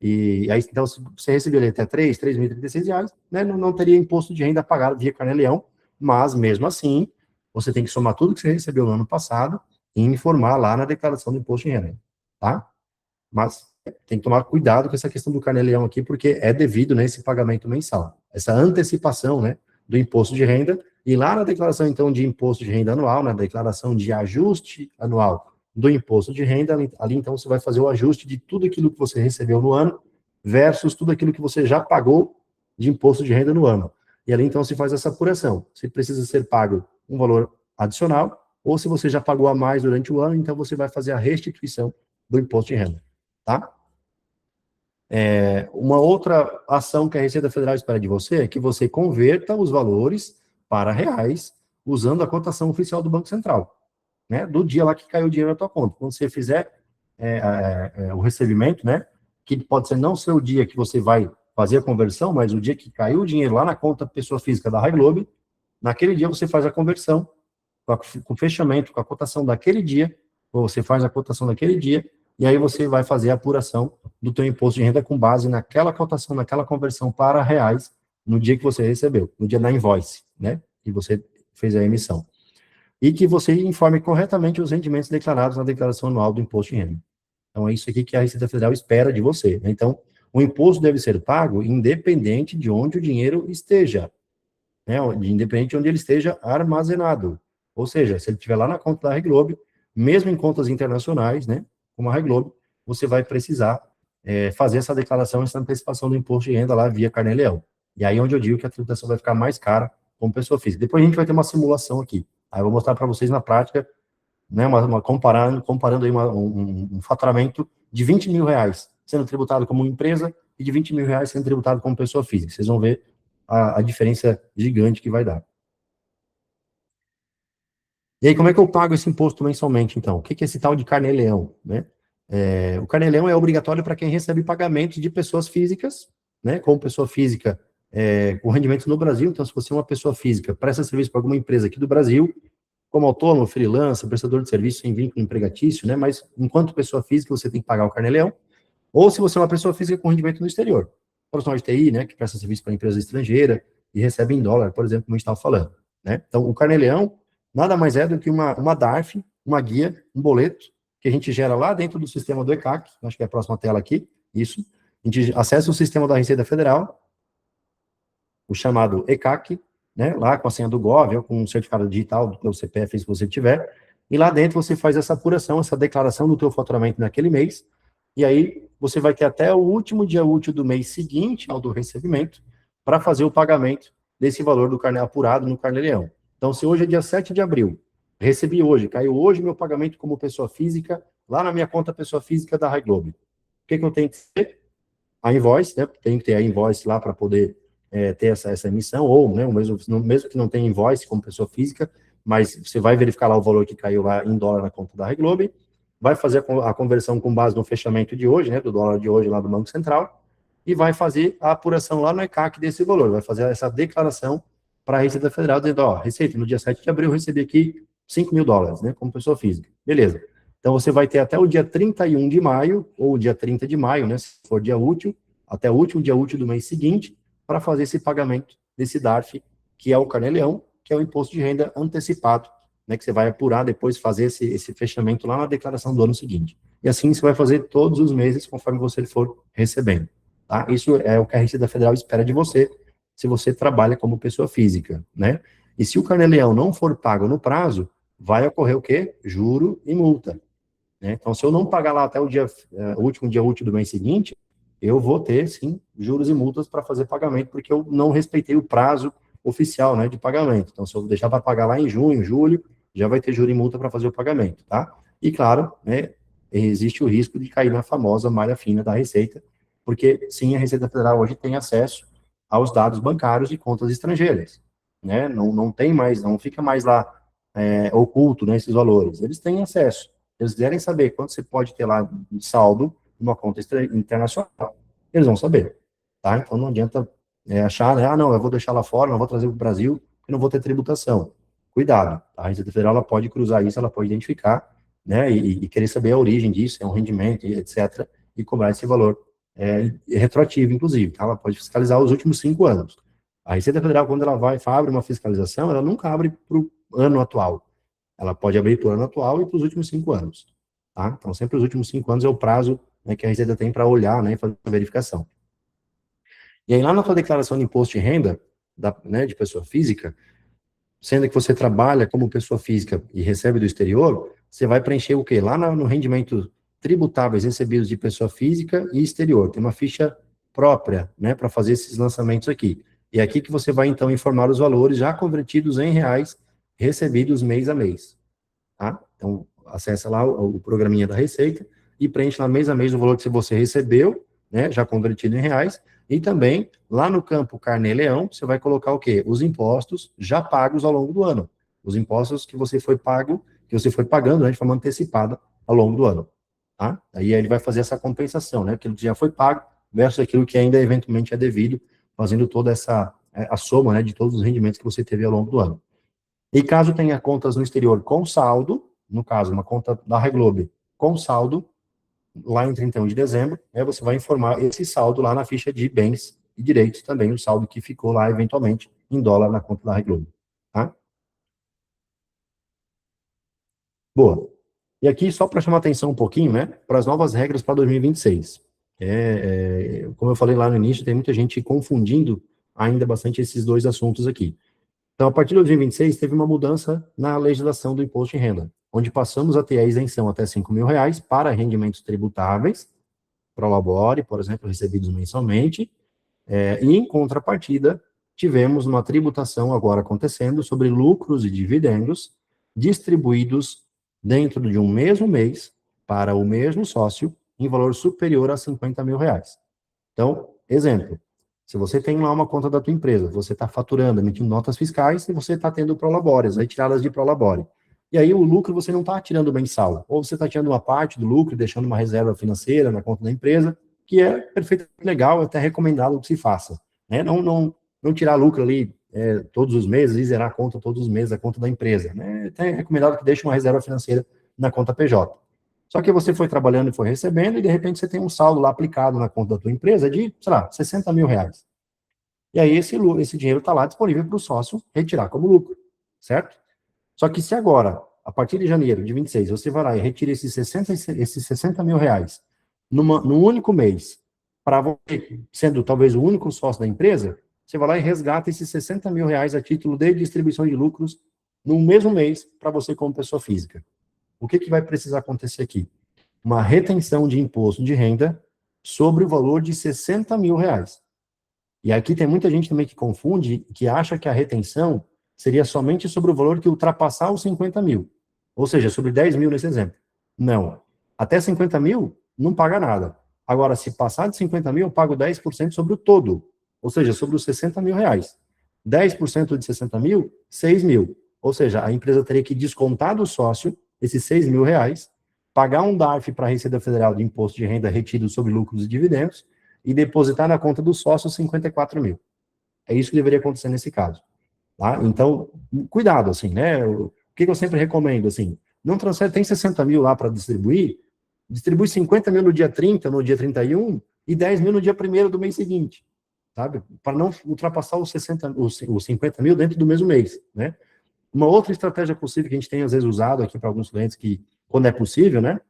E aí, então, se você receber até R$ 3.036, né, não teria imposto de renda pagado via Carnê-Leão, mas, mesmo assim, você tem que somar tudo que você recebeu no ano passado e informar lá na declaração do imposto de renda, tá? Mas tem que tomar cuidado com essa questão do Carnê-Leão aqui, porque é devido, né, esse pagamento mensal, essa antecipação, né, do imposto de renda, e lá na declaração, então, de imposto de renda anual, na declaração de ajuste anual do imposto de renda, ali, então, você vai fazer o ajuste de tudo aquilo que você recebeu no ano versus tudo aquilo que você já pagou de imposto de renda no ano. E ali, então, se faz essa apuração. Se precisa ser pago um valor adicional, ou se você já pagou a mais durante o ano, então você vai fazer a restituição do imposto de renda, tá? Uma outra ação que a Receita Federal espera de você é que você converta os valores para reais usando a cotação oficial do Banco Central, né? Do dia lá que caiu o dinheiro na tua conta. Quando você fizer o recebimento, né? Que pode ser não ser o dia que você vai fazer a conversão, mas o dia que caiu o dinheiro lá na conta pessoa física da High Globe, naquele dia você faz a conversão com o fechamento, com a cotação daquele dia, ou você faz a cotação daquele dia, e aí você vai fazer a apuração do teu imposto de renda com base naquela cotação, naquela conversão para reais, no dia que você recebeu, no dia da invoice, né, que você fez a emissão. E que você informe corretamente os rendimentos declarados na declaração anual do imposto de renda. Então, é isso aqui que a Receita Federal espera de você, né? Então, o imposto deve ser pago independente de onde o dinheiro esteja, né, independente de onde ele esteja armazenado. Ou seja, se ele estiver lá na conta da Globe, mesmo em contas internacionais, né, como a Globe, você vai precisar fazer essa declaração, essa antecipação do imposto de renda lá via Carnê-Leão. E aí onde eu digo que a tributação vai ficar mais cara como pessoa física. Depois a gente vai ter uma simulação aqui. Aí eu vou mostrar para vocês na prática, né, comparando aí um faturamento de R$ 20.000 sendo tributado como empresa e de R$ 20.000 sendo tributado como pessoa física. Vocês vão ver a diferença gigante que vai dar. E aí, como é que eu pago esse imposto mensalmente, então? O que é esse tal de Carnê-Leão, né? O Carnê-Leão é obrigatório para quem recebe pagamentos de pessoas físicas, né? Como pessoa física, com rendimento no Brasil. Então, se você é uma pessoa física, presta serviço para alguma empresa aqui do Brasil, como autônomo, freelancer, prestador de serviço sem vínculo empregatício, né? Mas, enquanto pessoa física, você tem que pagar o Carnê-Leão. Ou se você é uma pessoa física com rendimento no exterior. Profissional de TI, né? Que presta serviço para empresa estrangeira e recebe em dólar, por exemplo, como a gente estava falando, né? Então, o Carnê-Leão nada mais é do que uma DARF, uma guia, um boleto, que a gente gera lá dentro do sistema do ECAC, acho que é a próxima tela aqui, isso, A gente acessa o sistema da Receita Federal, o chamado ECAC, né, lá com a senha do Gov, ou com um certificado digital do teu CPF, se você tiver, e lá dentro você faz essa apuração, essa declaração do teu faturamento naquele mês, e aí você vai ter até o último dia útil do mês seguinte ao do recebimento, para fazer o pagamento desse valor do carnê apurado no Carnê-Leão. Então, se hoje é dia 7 de abril, recebi hoje, caiu hoje meu pagamento como pessoa física, lá na minha conta pessoa física da Globe. O que eu tenho que ter? A invoice, né? Tem que ter a invoice lá para poder ter essa emissão, ou, né, mesmo que não tenha invoice como pessoa física, mas você vai verificar lá o valor que caiu lá em dólar na conta da Globe, vai fazer a conversão com base no fechamento de hoje, né, do dólar de hoje lá do Banco Central, e vai fazer a apuração lá no ECAC desse valor, vai fazer essa declaração para a Receita Federal, dizendo, ó, Receita, no dia 7 de abril eu recebi aqui 5 mil dólares, né, como pessoa física. Beleza. Então, você vai ter até o dia 31 de maio, ou o dia 30 de maio, né, se for dia útil, até o último dia útil do mês seguinte, para fazer esse pagamento desse DARF, que é o Carnê-Leão, que é o imposto de renda antecipado, né, que você vai apurar depois, fazer esse fechamento lá na declaração do ano seguinte. E assim você vai fazer todos os meses, conforme você for recebendo. Tá? Isso é o que a Receita Federal espera de você, se você trabalha como pessoa física, né? E se o Carnê-Leão não for pago no prazo, vai ocorrer o quê? Juro e multa. Né? Então, se eu não pagar lá até o último dia útil do mês seguinte, eu vou ter, sim, juros e multas para fazer pagamento, porque eu não respeitei o prazo oficial, né, de pagamento. Então, se eu deixar para pagar lá em junho, julho, já vai ter juro e multa para fazer o pagamento, tá? E, claro, né, existe o risco de cair na famosa malha fina da Receita, porque, sim, a Receita Federal hoje tem acesso aos dados bancários de contas estrangeiras, né? Não tem mais, não fica mais lá oculto, né, esses valores. Eles têm acesso. Eles quiserem saber quanto você pode ter lá de saldo numa conta internacional, eles vão saber, tá? Então não adianta achar, né, não, eu vou deixar lá fora, não vou trazer para o Brasil, porque não vou ter tributação. Cuidado, tá? A Receita Federal ela pode cruzar isso, ela pode identificar, né, e querer saber a origem disso, é um rendimento, etc., e cobrar esse valor retroativo, inclusive, tá? Ela pode fiscalizar os últimos 5 anos. A Receita Federal, quando ela abre uma fiscalização, ela nunca abre para o ano atual. Ela pode abrir para o ano atual e para os últimos 5 anos. Tá? Então, sempre os últimos 5 anos é o prazo, né, que a Receita tem para olhar, né, e fazer a verificação. E aí, lá na sua declaração de imposto de renda, né, de pessoa física, sendo que você trabalha como pessoa física e recebe do exterior, você vai preencher o quê? Lá no rendimento tributáveis recebidos de pessoa física e exterior. Tem uma ficha própria, né, para fazer esses lançamentos aqui. E é aqui que você vai, então, informar os valores já convertidos em reais, recebidos mês a mês. Tá? Então, acessa lá o programinha da Receita e preenche lá mês a mês o valor que você recebeu, né, já convertido em reais, e também, lá no campo Carnê-Leão, você vai colocar o quê? Os impostos já pagos ao longo do ano. Os impostos que você foi pagando, né, de forma antecipada ao longo do ano. Tá? Aí ele vai fazer essa compensação, né, aquilo que já foi pago versus aquilo que ainda eventualmente é devido, fazendo toda a soma, né, de todos os rendimentos que você teve ao longo do ano. E caso tenha contas no exterior com saldo, no caso, uma conta da Reglobe com saldo, lá em 31 de dezembro, você vai informar esse saldo lá na ficha de bens e direitos também, o saldo que ficou lá, eventualmente, em dólar na conta da Reglobe. Tá? Boa. E aqui, só para chamar atenção um pouquinho, né, para as novas regras para 2026. Como eu falei lá no início, tem muita gente confundindo ainda bastante esses dois assuntos aqui. Então, a partir de 2026, teve uma mudança na legislação do imposto de renda, onde passamos a ter a isenção até R$ 5.000 para rendimentos tributáveis, prolabore, por exemplo, recebidos mensalmente, e em contrapartida, tivemos uma tributação agora acontecendo sobre lucros e dividendos distribuídos dentro de um mesmo mês para o mesmo sócio em valor superior a R$ 50.000. Então, exemplo, se você tem lá uma conta da tua empresa, você está faturando, emitindo notas fiscais, e você está tendo prolabores, retiradas de prolabore. E aí o lucro você não está tirando mensal, ou você está tirando uma parte do lucro e deixando uma reserva financeira na conta da empresa, que é perfeitamente legal, até recomendado que se faça. Né? Não tirar lucro ali todos os meses e zerar a conta todos os meses, a conta da empresa. Né? Até é recomendado que deixe uma reserva financeira na conta PJ. Só que você foi trabalhando e foi recebendo, e de repente você tem um saldo lá aplicado na conta da tua empresa de, sei lá, R$ 60.000. E aí esse dinheiro está lá disponível para o sócio retirar como lucro, certo? Só que se agora, a partir de janeiro de 26, você vai lá e retira esses R$ 60.000 num único mês, para você, sendo talvez o único sócio da empresa, você vai lá e resgata esses 60 mil reais a título de distribuição de lucros no mesmo mês para você como pessoa física. O que vai precisar acontecer aqui? Uma retenção de imposto de renda sobre o valor de 60 mil reais. E aqui tem muita gente também que confunde, que acha que a retenção seria somente sobre o valor que ultrapassar os 50 mil. Ou seja, sobre 10 mil nesse exemplo. Não. Até 50 mil, não paga nada. Agora, se passar de 50 mil, eu pago 10% sobre o todo. Ou seja, sobre os 60 mil reais. 10% de 60 mil, 6 mil. Ou seja, a empresa teria que descontar do sócio esses 6 mil reais, pagar um DARF para a Receita Federal de Imposto de Renda retido sobre lucros e dividendos, e depositar na conta do sócio 54 mil. É isso que deveria acontecer nesse caso. Tá? Então, cuidado, assim, né? O que eu sempre recomendo, assim, não transfere, tem 60 mil lá para distribuir, distribui 50 mil no dia 30, no dia 31, e 10 mil no dia 1º do mês seguinte, sabe? Para não ultrapassar os 50 mil dentro do mesmo mês, né? Uma outra estratégia possível que a gente tem, às vezes, usado aqui para alguns clientes, que, quando é possível, né?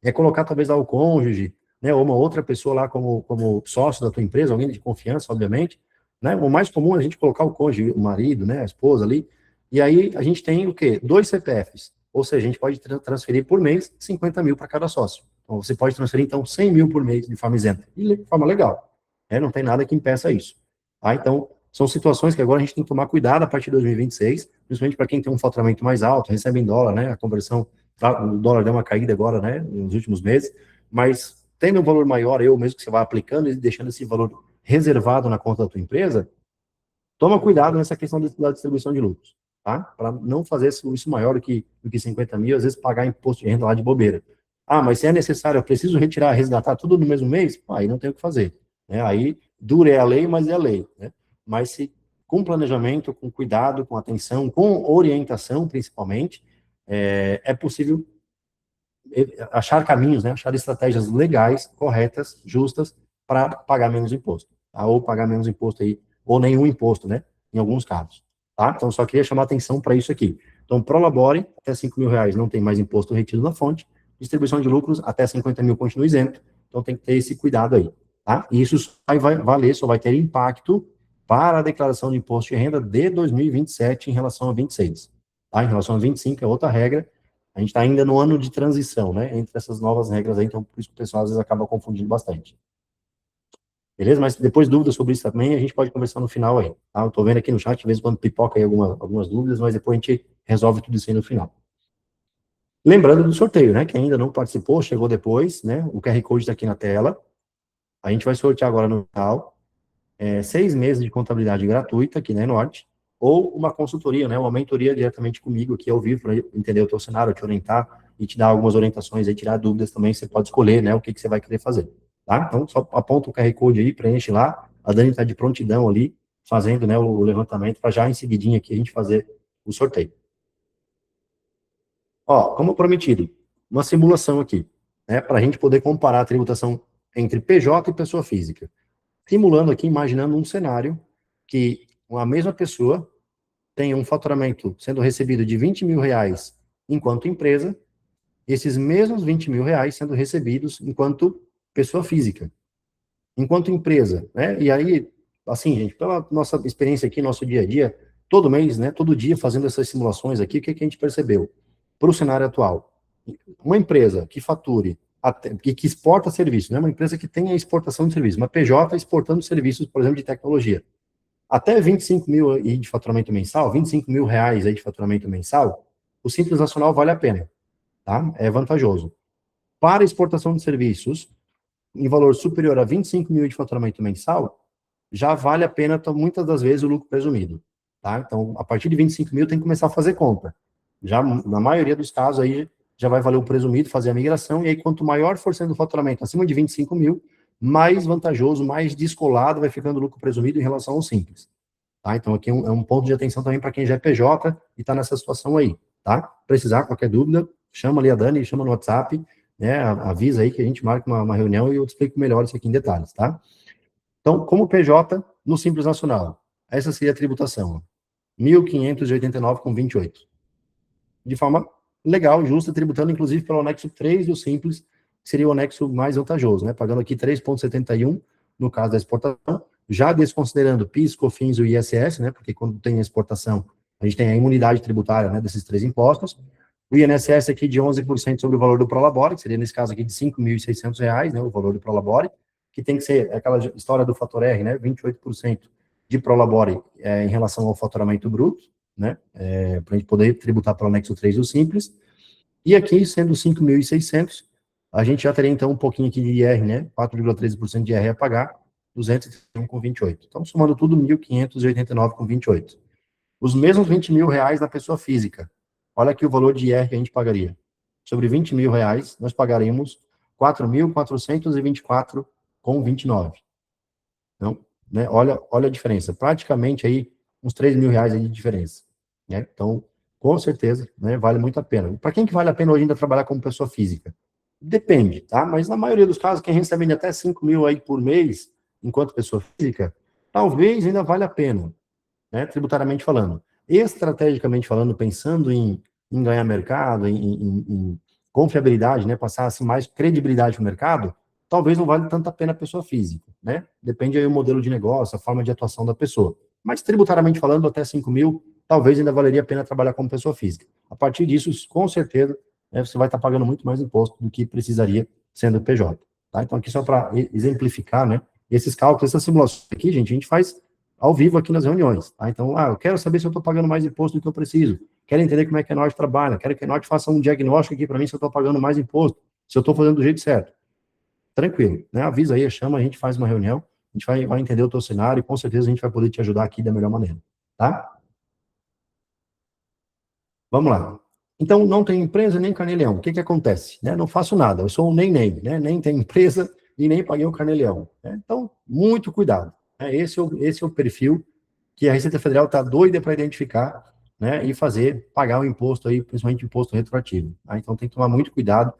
É colocar, talvez, lá o cônjuge, né, ou uma outra pessoa lá como sócio da tua empresa, alguém de confiança, obviamente, né, o mais comum é a gente colocar o cônjuge, o marido, né, a esposa ali, e aí a gente tem o quê? 2 CPFs, ou seja, a gente pode transferir por mês 50 mil para cada sócio. Então, você pode transferir, então, 100 mil por mês de forma isenta, e de forma legal, não tem nada que impeça isso, tá? Então, são situações que agora a gente tem que tomar cuidado a partir de 2026, principalmente para quem tem um faturamento mais alto, recebe em dólar, né, a conversão, o dólar deu uma caída agora, né, nos últimos meses, mas tendo um valor maior, eu mesmo que você vai aplicando e deixando esse valor reservado na conta da tua empresa, toma cuidado nessa questão da distribuição de lucros, tá? Para não fazer isso maior do que 50 mil, às vezes pagar imposto de renda lá de bobeira. Ah, mas se é necessário, eu preciso retirar, resgatar tudo no mesmo mês, aí não tem o que fazer, né? Aí, dura é a lei, mas é a lei, né? Mas se com planejamento, com cuidado, com atenção, com orientação, principalmente, é possível achar caminhos, né, achar estratégias legais, corretas, justas, para pagar menos imposto, tá? Ou pagar menos imposto aí, ou nenhum imposto, né, em alguns casos, tá? Então, só queria chamar atenção para isso aqui. Então, Prolabore, até 5 mil reais não tem mais imposto retido na fonte, distribuição de lucros, até 50 mil continua isento, então tem que ter esse cuidado aí, tá? E isso só vai valer, só vai ter impacto para a declaração de imposto de renda de 2027 em relação a 26, tá? Em relação a 25 é outra regra. A gente está ainda no ano de transição, né, entre essas novas regras aí, então por isso que o pessoal às vezes acaba confundindo bastante. Beleza? Mas depois dúvidas sobre isso também, a gente pode conversar no final aí, tá? Eu tô vendo aqui no chat, de vez em quando pipoca aí algumas dúvidas, mas depois a gente resolve tudo isso aí no final. Lembrando do sorteio, né, que ainda não participou, chegou depois, né, o QR Code está aqui na tela, a gente vai sortear agora no final, 6 meses de contabilidade gratuita aqui na Enorte, ou uma consultoria, né, uma mentoria diretamente comigo aqui ao vivo, para entender o teu cenário, te orientar e te dar algumas orientações, aí tirar dúvidas também, você pode escolher, né, o que você vai querer fazer, tá? Então, só aponta o QR Code aí, preenche lá, a Dani está de prontidão ali, fazendo, né, o levantamento, para já em seguidinha aqui a gente fazer o sorteio. Ó, como prometido, uma simulação aqui, né, para a gente poder comparar a tributação entre PJ e pessoa física. Simulando aqui, imaginando um cenário que a mesma pessoa tem um faturamento sendo recebido de 20 mil reais enquanto empresa, esses mesmos 20 mil reais sendo recebidos enquanto pessoa física, enquanto empresa, né? E aí, assim, gente, pela nossa experiência aqui, nosso dia a dia, todo mês, né, todo dia fazendo essas simulações aqui, o que a gente percebeu? Para o cenário atual, uma empresa que fature, que exporta serviços, né, uma empresa que tem a exportação de serviços, uma PJ exportando serviços, por exemplo, de tecnologia, até 25 mil aí de faturamento mensal, 25 mil reais aí de faturamento mensal, o Simples Nacional vale a pena, tá? É vantajoso. Para exportação de serviços, em valor superior a 25 mil de faturamento mensal, já vale a pena, muitas das vezes, o lucro presumido, tá? Então, a partir de 25 mil tem que começar a fazer conta. Já, na maioria dos casos, aí já vai valer o presumido, fazer a migração, e aí quanto maior for sendo o faturamento acima de 25 mil, mais vantajoso, mais descolado vai ficando o lucro presumido em relação ao simples. Tá? Então, aqui é um ponto de atenção também para quem já é PJ e está nessa situação aí, tá? Precisar, qualquer dúvida, chama ali a Dani, chama no WhatsApp, né? Avisa aí que a gente marca uma reunião e eu te explico melhor isso aqui em detalhes, tá? Então, como PJ no Simples Nacional, essa seria a tributação, 1.589,28. De forma legal, justa, tributando inclusive pelo anexo 3 do Simples, que seria o anexo mais vantajoso, né? Pagando aqui 3,71 no caso da exportação, já desconsiderando PIS, COFINS e o ISS, né? Porque quando tem a exportação, a gente tem a imunidade tributária, né, desses 3 impostos. O INSS aqui de 11% sobre o valor do Prolabore, que seria nesse caso aqui de R$ 5.600, né, o valor do Prolabore, que tem que ser aquela história do fator R, né, 28% de Prolabore em relação ao faturamento bruto, né, para a gente poder tributar para o anexo 3 do Simples. E aqui, sendo 5.600, a gente já teria então um pouquinho aqui de IR, né, 4,13% de IR a pagar, 231,28. Então, somando tudo, 1.589,28. Os mesmos R$ 20.000 da pessoa física. Olha aqui o valor de IR que a gente pagaria. Sobre R$ 20.000, nós pagaríamos R$ 4.424,29. Então, né, olha a diferença. Praticamente aí uns R$ 3.000 aí de diferença. Né? Então, com certeza, né, vale muito a pena. Para quem que vale a pena hoje ainda trabalhar como pessoa física? Depende, tá? Mas na maioria dos casos, quem recebe até 5 mil aí por mês, enquanto pessoa física, talvez ainda vale a pena, né, tributariamente falando. Estrategicamente falando, pensando em ganhar mercado, em confiabilidade, né, passar assim, mais credibilidade no mercado, talvez não vale tanto a pena a pessoa física, né? Depende aí do modelo de negócio, a forma de atuação da pessoa. Mas tributariamente falando, até 5 mil, talvez ainda valeria a pena trabalhar como pessoa física. A partir disso, com certeza, né, você vai estar pagando muito mais imposto do que precisaria sendo PJ. Tá? Então, aqui só para exemplificar, né, esses cálculos, essas simulações aqui, gente, a gente faz ao vivo aqui nas reuniões. Tá? Então, eu quero saber se eu estou pagando mais imposto do que eu preciso. Quero entender como é que a Norte trabalha. Quero que a Norte faça um diagnóstico aqui para mim se eu estou pagando mais imposto, se eu estou fazendo do jeito certo. Tranquilo, né? Avisa aí, chama, a gente faz uma reunião, a gente vai entender o teu cenário e com certeza a gente vai poder te ajudar aqui da melhor maneira. Tá? Vamos lá. Então, não tem empresa nem carnê-leão. O que acontece? Né? Não faço nada, eu sou um nem-nem, né? Nem tenho empresa e nem paguei o carnê-leão. Né? Então, muito cuidado. Né? Esse é o perfil que a Receita Federal está doida para identificar, né? E fazer, pagar o imposto aí, principalmente o imposto retroativo. Tá? Então, tem que tomar muito cuidado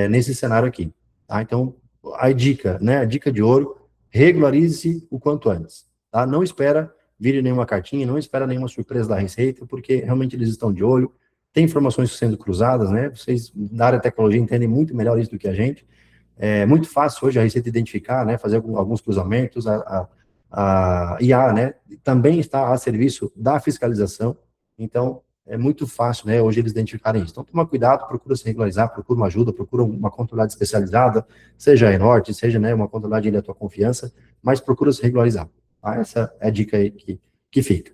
nesse cenário aqui. Tá? Então, a dica, né? A dica de ouro, regularize-se o quanto antes. Tá? Não espera vir nenhuma cartinha, não espera nenhuma surpresa da Receita, porque realmente eles estão de olho, tem informações sendo cruzadas, né? Vocês da área de tecnologia entendem muito melhor isso do que a gente. É muito fácil hoje a Receita identificar, né? Fazer alguns cruzamentos, a IA, né? Também está a serviço da fiscalização, então é muito fácil, né? Hoje eles identificarem isso. Então, toma cuidado, procura se regularizar, procura uma ajuda, procura uma contabilidade especializada, seja a Enorte, seja, né, uma contabilidade da tua confiança, mas procura se regularizar. Tá? Essa é a dica aí que fica.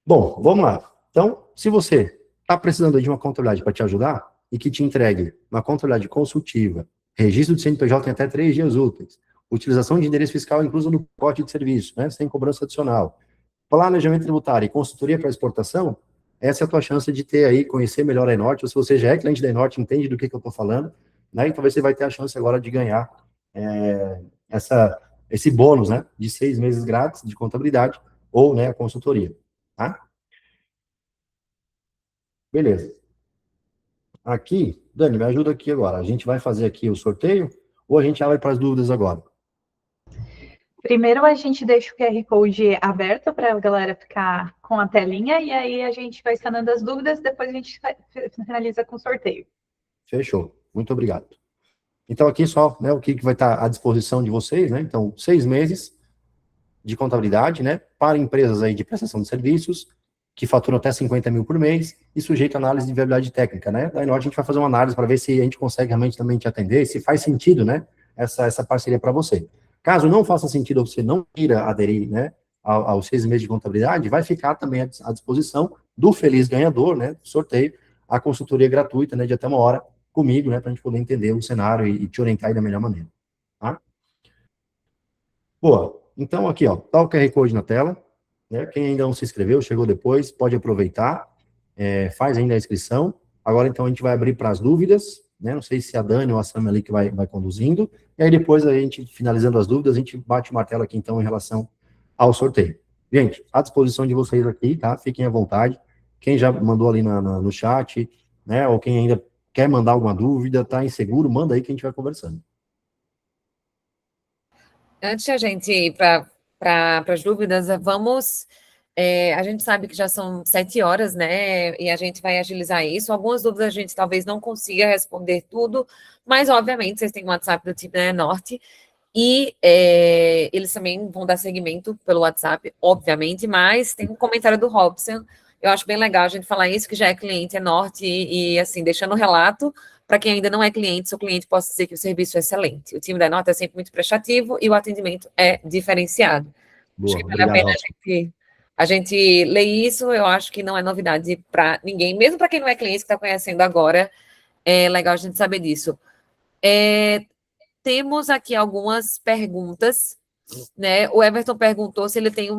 Bom, vamos lá. Então, se você está precisando de uma contabilidade para te ajudar e que te entregue uma contabilidade consultiva, registro de CNPJ em até 3 dias úteis, utilização de endereço fiscal incluso no pacote de serviço, né, sem cobrança adicional, planejamento tributário e consultoria para exportação, essa é a tua chance de ter aí, conhecer melhor a Enorte, ou se você já é cliente da Enorte, entende do que eu estou falando, né, e talvez você vai ter a chance agora de ganhar esse bônus, né, de 6 meses grátis de contabilidade ou, né, a consultoria, tá? Beleza. Aqui, Dani, me ajuda aqui agora. A gente vai fazer aqui o sorteio ou a gente abre para as dúvidas agora? Primeiro a gente deixa o QR Code aberto para a galera ficar com a telinha e aí a gente vai sanando as dúvidas, depois a gente finaliza com o sorteio. Fechou. Muito obrigado. Então, aqui só, né, o que vai estar à disposição de vocês, né? Então, 6 meses de contabilidade, né, para empresas aí de prestação de serviços, que faturam até 50 mil por mês, e sujeito à análise de viabilidade técnica, né? Daí, a gente vai fazer uma análise para ver se a gente consegue realmente também te atender, se faz sentido, né, essa parceria para você. Caso não faça sentido ou você não queira aderir, né, aos 6 meses de contabilidade, vai ficar também à disposição do feliz ganhador, né, do sorteio, a consultoria gratuita, né, de até 1 hora comigo, né, para a gente poder entender o cenário e te orientar aí da melhor maneira, tá? Boa. Então, aqui, ó, tá o QR Code na tela, né? Quem ainda não se inscreveu, chegou depois, pode aproveitar, faz ainda a inscrição. Agora, então, a gente vai abrir para as dúvidas, né? Não sei se a Dani ou a Sam ali que vai conduzindo, e aí depois a gente, finalizando as dúvidas, a gente bate o martelo aqui, então, em relação ao sorteio. Gente, à disposição de vocês aqui, tá? Fiquem à vontade. Quem já mandou ali no chat, né? Ou quem ainda quer mandar alguma dúvida, tá inseguro, manda aí que a gente vai conversando. Antes de a gente ir para as dúvidas, vamos A gente sabe que já são 7 horas, né? E a gente vai agilizar isso. Algumas dúvidas a gente talvez não consiga responder tudo, mas obviamente vocês têm o WhatsApp do time da Norte e eles também vão dar seguimento pelo WhatsApp, obviamente, mas tem um comentário do Robson. Eu acho bem legal a gente falar isso, que já é cliente Norte e assim, deixando o relato para quem ainda não é cliente, seu cliente possa dizer que o serviço é excelente. O time da Norte é sempre muito prestativo e o atendimento é diferenciado. Acho Boa, que vale a obrigado, pena Robson. a gente ler isso. Eu acho que não é novidade para ninguém, mesmo para quem não é cliente que está conhecendo agora, é legal a gente saber disso. Temos aqui algumas perguntas, né? O Everton perguntou se ele tem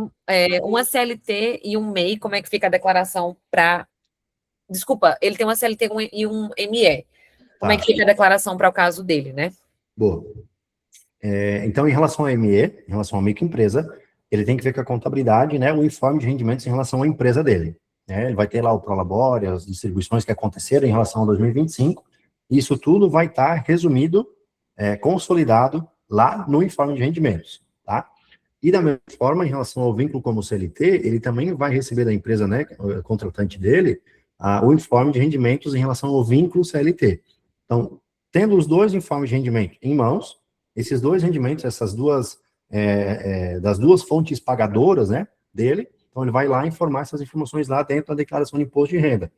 uma CLT e um MEI, como é que fica a declaração para. Desculpa, ele tem uma CLT e um ME. Como é Tá, que fica a declaração para o caso dele, né? boa. Então, em relação ao ME, em relação à microempresa, ele tem que ver com a contabilidade, né, o informe de rendimentos em relação à empresa dele. Né? Ele vai ter lá o Prolabore, as distribuições que aconteceram em relação a 2025, e isso tudo vai estar resumido, consolidado lá no informe de rendimentos, tá? E da mesma forma, em relação ao vínculo como CLT, ele também vai receber da empresa, né, contratante dele, o informe de rendimentos em relação ao vínculo CLT. Então, tendo os dois informes de rendimento em mãos, esses dois rendimentos, das duas fontes pagadoras, né, dele, então ele vai lá informar essas informações lá dentro da declaração de imposto de renda.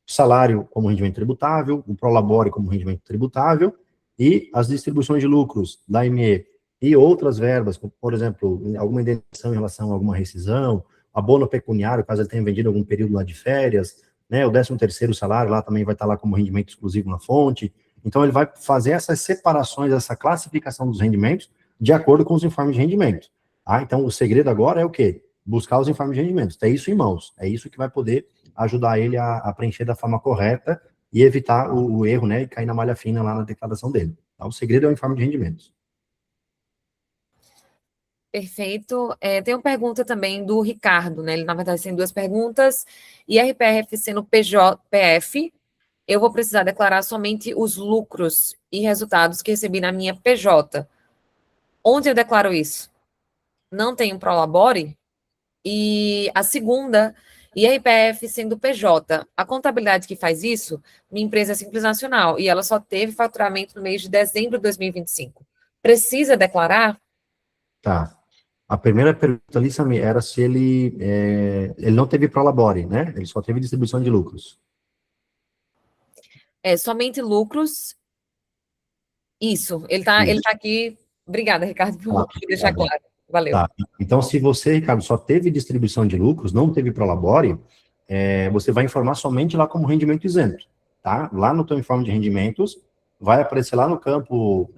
O salário como rendimento tributável, o prolabore como rendimento tributável, e as distribuições de lucros da ME e outras verbas, como, por exemplo, alguma indenização em relação a alguma rescisão, abono pecuniário, caso ele tenha vendido algum período lá de férias, né, o 13º salário lá também vai estar lá como rendimento exclusivo na fonte. Então, ele vai fazer essas separações, essa classificação dos rendimentos de acordo com os informes de rendimento. Então, o segredo agora é o quê? Buscar os informes de rendimentos. É isso em mãos. É isso que vai poder ajudar ele a preencher da forma correta e evitar o erro, né, e cair na malha fina lá na declaração dele. Tá? O segredo é o informe de rendimentos. Perfeito. Tem uma pergunta também do Ricardo, né? Ele, na verdade, tem duas perguntas. IRPF sendo PF, eu vou precisar declarar somente os lucros e resultados que recebi na minha PJ. Onde eu declaro isso? Não tenho Prolabore? E a segunda, IRPF sendo PJ. A contabilidade que faz isso, minha empresa é Simples Nacional, e ela só teve faturamento no mês de dezembro de 2025. Precisa declarar? Tá. A primeira pergunta ali, Samir, era se ele não teve prolabore, né? Ele só teve distribuição de lucros. Somente lucros. Isso, ele Isso. tá aqui. Obrigada, Ricardo, Tá, por deixar claro. Valeu. tá. Então, se você, Ricardo, só teve distribuição de lucros, não teve prolabore, você vai informar somente lá como rendimento isento, tá? Lá no teu informe de rendimentos, vai aparecer lá no campo,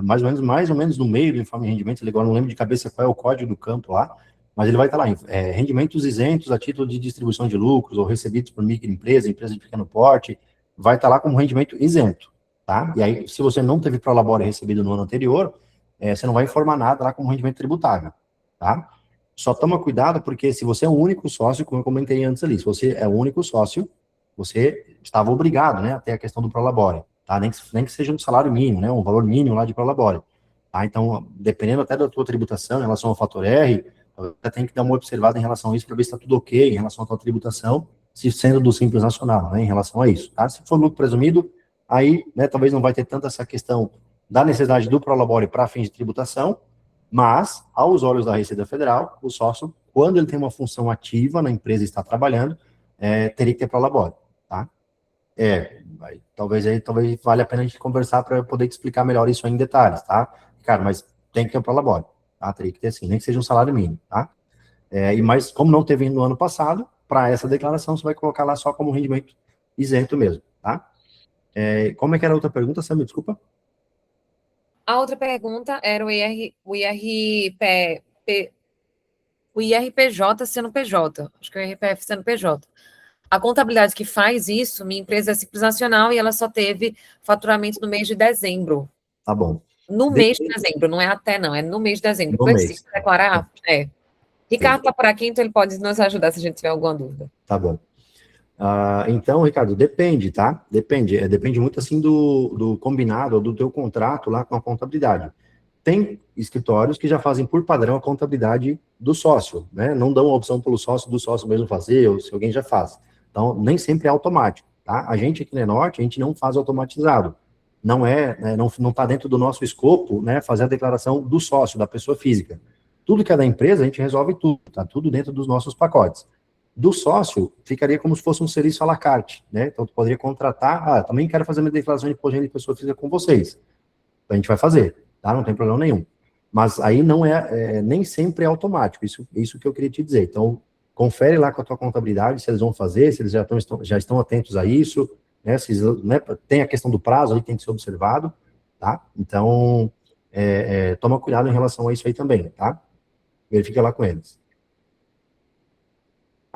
mais ou menos no meio do informe de rendimentos, agora não lembro de cabeça qual é o código do campo lá, mas ele vai estar lá, rendimentos isentos a título de distribuição de lucros ou recebidos por microempresa, empresa de pequeno porte, vai estar lá como rendimento isento, tá? E aí, se você não teve prolabore recebido no ano anterior, você não vai informar nada lá como rendimento tributável, tá? Só toma cuidado, porque se você é o único sócio, como eu comentei antes ali, se você é o único sócio, você estava obrigado, né, a ter a questão do prolabore, tá? Nem que seja um salário mínimo, né, um valor mínimo lá de prolabore, tá? Então, dependendo até da tua tributação em relação ao fator R, você tem que dar uma observada em relação a isso para ver se está tudo ok em relação à tua tributação, se sendo do Simples Nacional, né, em relação a isso, tá? Se for lucro presumido, aí, né, talvez não vai ter tanta essa questão da necessidade do prolabore para fins de tributação, mas, aos olhos da Receita Federal, o sócio, quando ele tem uma função ativa na empresa e está trabalhando, teria que ter prolabore, tá? Talvez valha a pena a gente conversar para eu poder te explicar melhor isso aí em detalhes, tá? Cara, mas tem que ter um prolabore, tá? Teria que ter sim, nem que seja um salário mínimo, tá? Mas como não teve no ano passado, para essa declaração você vai colocar lá só como rendimento isento mesmo, tá? Como é que era a outra pergunta, Samir? Desculpa. A outra pergunta era o IRPJ sendo PJ. Acho que o IRPF sendo PJ. A contabilidade que faz isso, minha empresa é Simples Nacional e ela só teve faturamento no mês de dezembro. Tá bom. No mês de dezembro, não é até não, é no mês de dezembro. No mês. Precisa declarar? Ricardo está por aqui, então ele pode nos ajudar se a gente tiver alguma dúvida. Tá bom. Então, Ricardo, depende, tá? Depende muito, assim, do combinado, ou do teu contrato lá com a contabilidade. tem escritórios que já fazem por padrão a contabilidade do sócio, né? Não dão a opção do sócio mesmo fazer, ou se alguém já faz. Então, nem sempre é automático, tá? A gente aqui na Enorte, a gente não faz automatizado. Não é, né, não está dentro do nosso escopo, né, fazer a declaração do sócio, da pessoa física. Tudo que é da empresa, a gente resolve tudo, tá? Tudo dentro dos nossos pacotes. Do sócio, ficaria como se fosse um serviço à la carte, né? Então, tu poderia contratar, também quero fazer minha declaração de imposto de renda de pessoa física com vocês. A gente vai fazer, tá? Não tem problema nenhum. Mas aí não nem sempre é automático, isso que eu queria te dizer. Então, confere lá com a tua contabilidade se eles vão fazer, se eles já estão atentos a isso, né? Se, né, tem a questão do prazo ali que tem que ser observado, tá? Então, toma cuidado em relação a isso aí também, tá? Verifica lá com eles.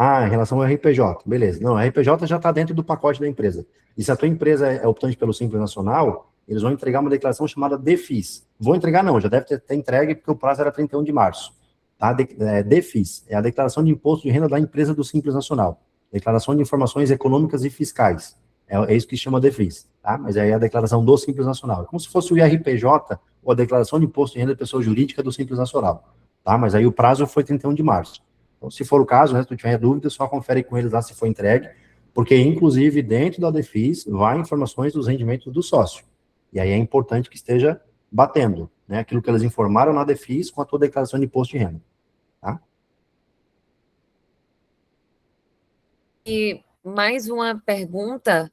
Em relação ao RPJ, beleza. Não, a RPJ já está dentro do pacote da empresa. E se a tua empresa é optante pelo Simples Nacional, eles vão entregar uma declaração chamada DEFIS. Vou entregar não, já deve ter entregue, porque o prazo era 31 de março. Tá? DEFIS é a declaração de imposto de renda da empresa do Simples Nacional. Declaração de informações econômicas e fiscais. É isso que se chama DEFIS. Tá? Mas aí é a declaração do Simples Nacional. É como se fosse o IRPJ ou a declaração de imposto de renda de pessoa jurídica do Simples Nacional. Tá? Mas aí o prazo foi 31 de março. Então, se for o caso, né, se tu tiver dúvida, só confere com eles lá se foi entregue, porque, inclusive, dentro da DEFIS, vai informações dos rendimentos do sócio. E aí é importante que esteja batendo, né, aquilo que eles informaram na DEFIS com a tua declaração de imposto de renda, tá? E mais uma pergunta,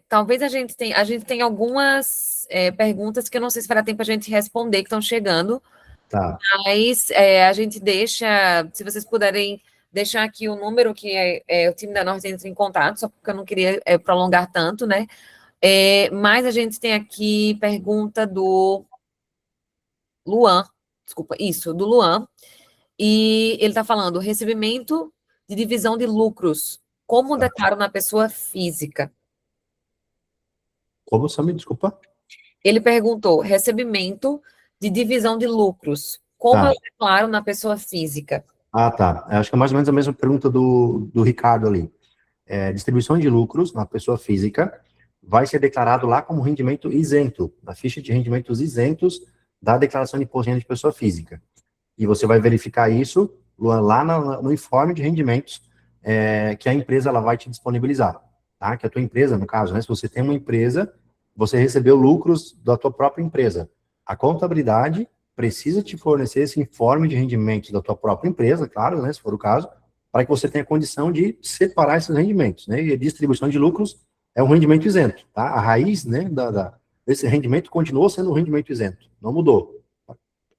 talvez a gente tenha algumas perguntas que eu não sei se fará tempo a gente responder, que estão chegando, Tá. mas a gente deixa, se vocês puderem deixar aqui o número que o time da Norte entra em contato, só porque eu não queria prolongar tanto, né? Mas a gente tem aqui pergunta do Luan, desculpa, isso, do Luan, e ele está falando, recebimento de divisão de lucros, como declaro na pessoa física? Como, Samir, desculpa? Ele perguntou, recebimento de divisão de lucros, como eu declaro na pessoa física? Tá. Acho que é mais ou menos a mesma pergunta do Ricardo ali. Distribuição de lucros na pessoa física vai ser declarado lá como rendimento isento, na ficha de rendimentos isentos da declaração de imposto de renda de pessoa física. E você vai verificar isso lá no informe de rendimentos que a empresa ela vai te disponibilizar, tá? Que a tua empresa, no caso, né? Se você tem uma empresa, você recebeu lucros da tua própria empresa. A contabilidade precisa te fornecer esse informe de rendimentos da tua própria empresa, claro, né? Se for o caso, para que você tenha condição de separar esses rendimentos, né? E a distribuição de lucros é um rendimento isento, tá? A raiz, né, desse rendimento continuou sendo um rendimento isento, não mudou. A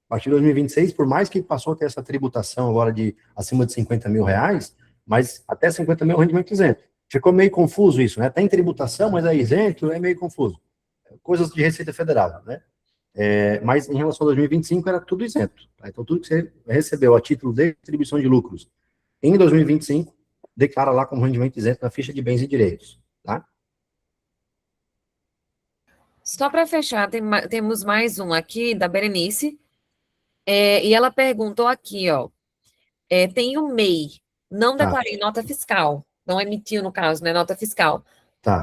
partir de 2026, por mais que passou a ter essa tributação agora de acima de 50 mil reais, mas até 50 mil é um rendimento isento. Ficou meio confuso isso, né? Tem tributação, mas é isento, é meio confuso. Coisas de Receita Federal, né? Mas em relação a 2025 era tudo isento. Tá? Então, tudo que você recebeu a título de distribuição de lucros em 2025, declara lá como rendimento isento na ficha de bens e direitos, tá? Só para fechar, temos mais um aqui, da Berenice, e ela perguntou aqui, ó, tem um MEI, não declarei nota fiscal, não emitiu, no caso, né, nota fiscal. Tá.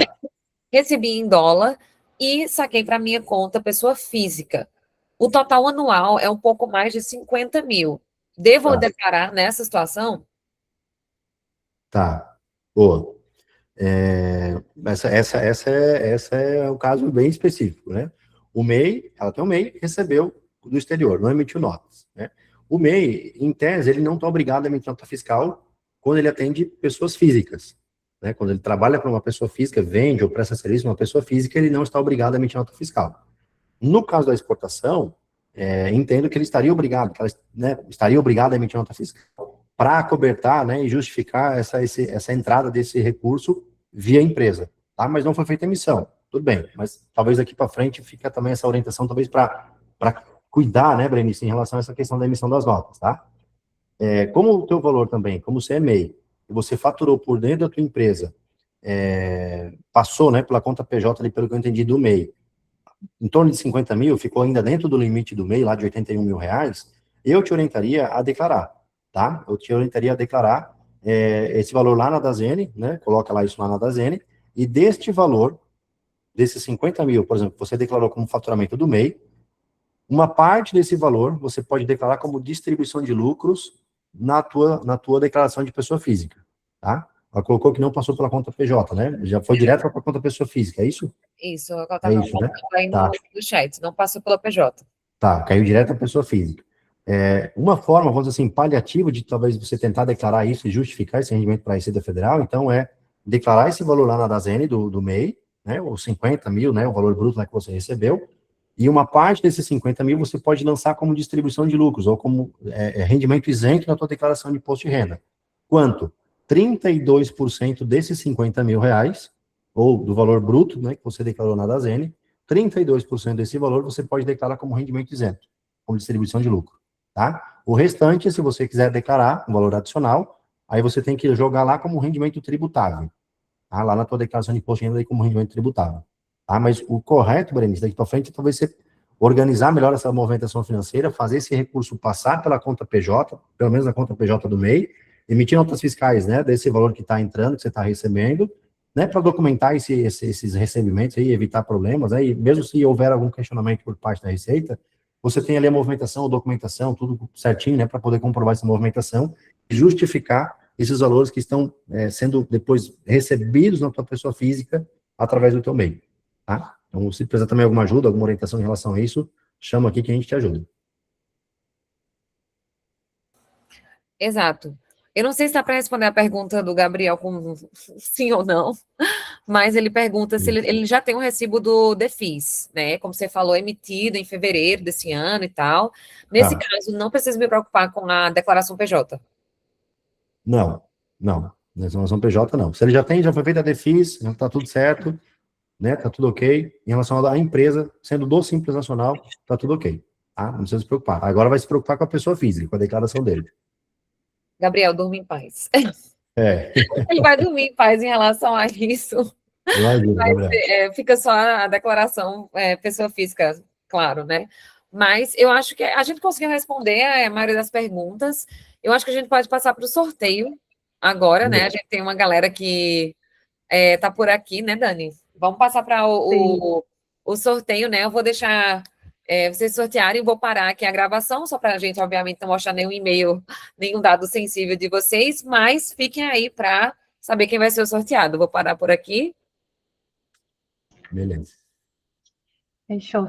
Recebi em dólar e saquei para minha conta pessoa física. O total anual é um pouco mais de 50 mil. Devo declarar nessa situação? Tá. Boa. Essa é o caso bem específico, né? O MEI, ela tem um MEI, recebeu do exterior, não emitiu notas, né? O MEI, em tese, ele não está obrigado a emitir nota fiscal quando ele atende pessoas físicas, né? Quando ele trabalha para uma pessoa física, vende ou presta serviço para uma pessoa física, ele não está obrigado a emitir nota fiscal. No caso da exportação, entendo que ele estaria obrigado, estaria obrigado a emitir nota fiscal para acobertar, né, e justificar essa entrada desse recurso via empresa, tá? Mas não foi feita emissão, tudo bem, mas talvez daqui para frente fica também essa orientação, talvez para cuidar, né, Brenice, em relação a essa questão da emissão das notas, tá? Como o teu valor também, como você é MEI, e você faturou por dentro da tua empresa, passou, né, pela conta PJ ali, pelo que eu entendi, do MEI, em torno de 50 mil, ficou ainda dentro do limite do MEI, lá de 81 mil reais, eu te orientaria a declarar, tá? Eu te orientaria a declarar esse valor lá na Dazene, né? Coloca lá isso lá na Dazene, e deste valor, desses 50 mil, por exemplo, você declarou como faturamento do MEI, uma parte desse valor você pode declarar como distribuição de lucros na tua declaração de pessoa física, tá? Ela colocou que não passou pela conta PJ, né? Já foi direto para a conta pessoa física, é isso? Isso, eu estava É isso, né? aí Tá. no chat, não passou pela PJ. Tá, caiu direto para a pessoa física. Uma forma, vamos dizer assim, paliativa de talvez você tentar declarar isso e justificar esse rendimento para a Receita Federal, então declarar esse valor lá na DASN do MEI, né, os 50 mil, né, o valor bruto lá que você recebeu, e uma parte desses 50 mil você pode lançar como distribuição de lucros, ou como rendimento isento na tua declaração de imposto de renda. Quanto? 32% desses 50 mil reais, ou do valor bruto, né, que você declarou na DASN, 32% desse valor você pode declarar como rendimento isento, como distribuição de lucro, tá? O restante, se você quiser declarar um valor adicional, aí você tem que jogar lá como rendimento tributável, tá? Lá na tua declaração de imposto de renda aí como rendimento tributável, tá? Mas o correto, Berenice, daqui para frente, talvez você organizar melhor essa movimentação financeira, fazer esse recurso passar pela conta PJ, pelo menos a conta PJ do MEI, emitir notas fiscais, né, desse valor que está entrando, que você está recebendo, né, para documentar esses recebimentos aí, evitar problemas, né, e mesmo se houver algum questionamento por parte da Receita, você tem ali a movimentação, a documentação, tudo certinho, né, para poder comprovar essa movimentação e justificar esses valores que estão sendo depois recebidos na tua pessoa física através do teu MEI, tá? Então, se precisar também alguma ajuda, alguma orientação em relação a isso, chama aqui que a gente te ajuda. Exato. Eu não sei se dá para responder a pergunta do Gabriel com sim ou não, mas ele pergunta se ele já tem um recibo do DEFIS, né? Como você falou, emitido em fevereiro desse ano e tal. Nesse caso, não preciso me preocupar com a declaração PJ. Não. Declaração PJ, não. Se ele já foi feita a DEFIS, já está tudo certo, né? Tá tudo ok. Em relação à empresa, sendo do Simples Nacional, tá tudo ok. Tá? Não precisa se preocupar. Agora vai se preocupar com a pessoa física, com a declaração dele. Gabriel, durma em paz. É. Ele vai dormir em paz em relação a isso. Imagina, Mas, Gabriel. fica só a declaração pessoa física, claro, né? Mas eu acho que a gente conseguiu responder a maioria das perguntas. Eu acho que a gente pode passar para o sorteio agora, né? A gente tem uma galera que tá por aqui, né, Dani? Vamos passar para o sorteio, né? Eu vou deixar vocês sortearem, vou parar aqui a gravação, só para a gente, obviamente, não mostrar nenhum e-mail, nenhum dado sensível de vocês, mas fiquem aí para saber quem vai ser o sorteado. Vou parar por aqui. Beleza. Fechou.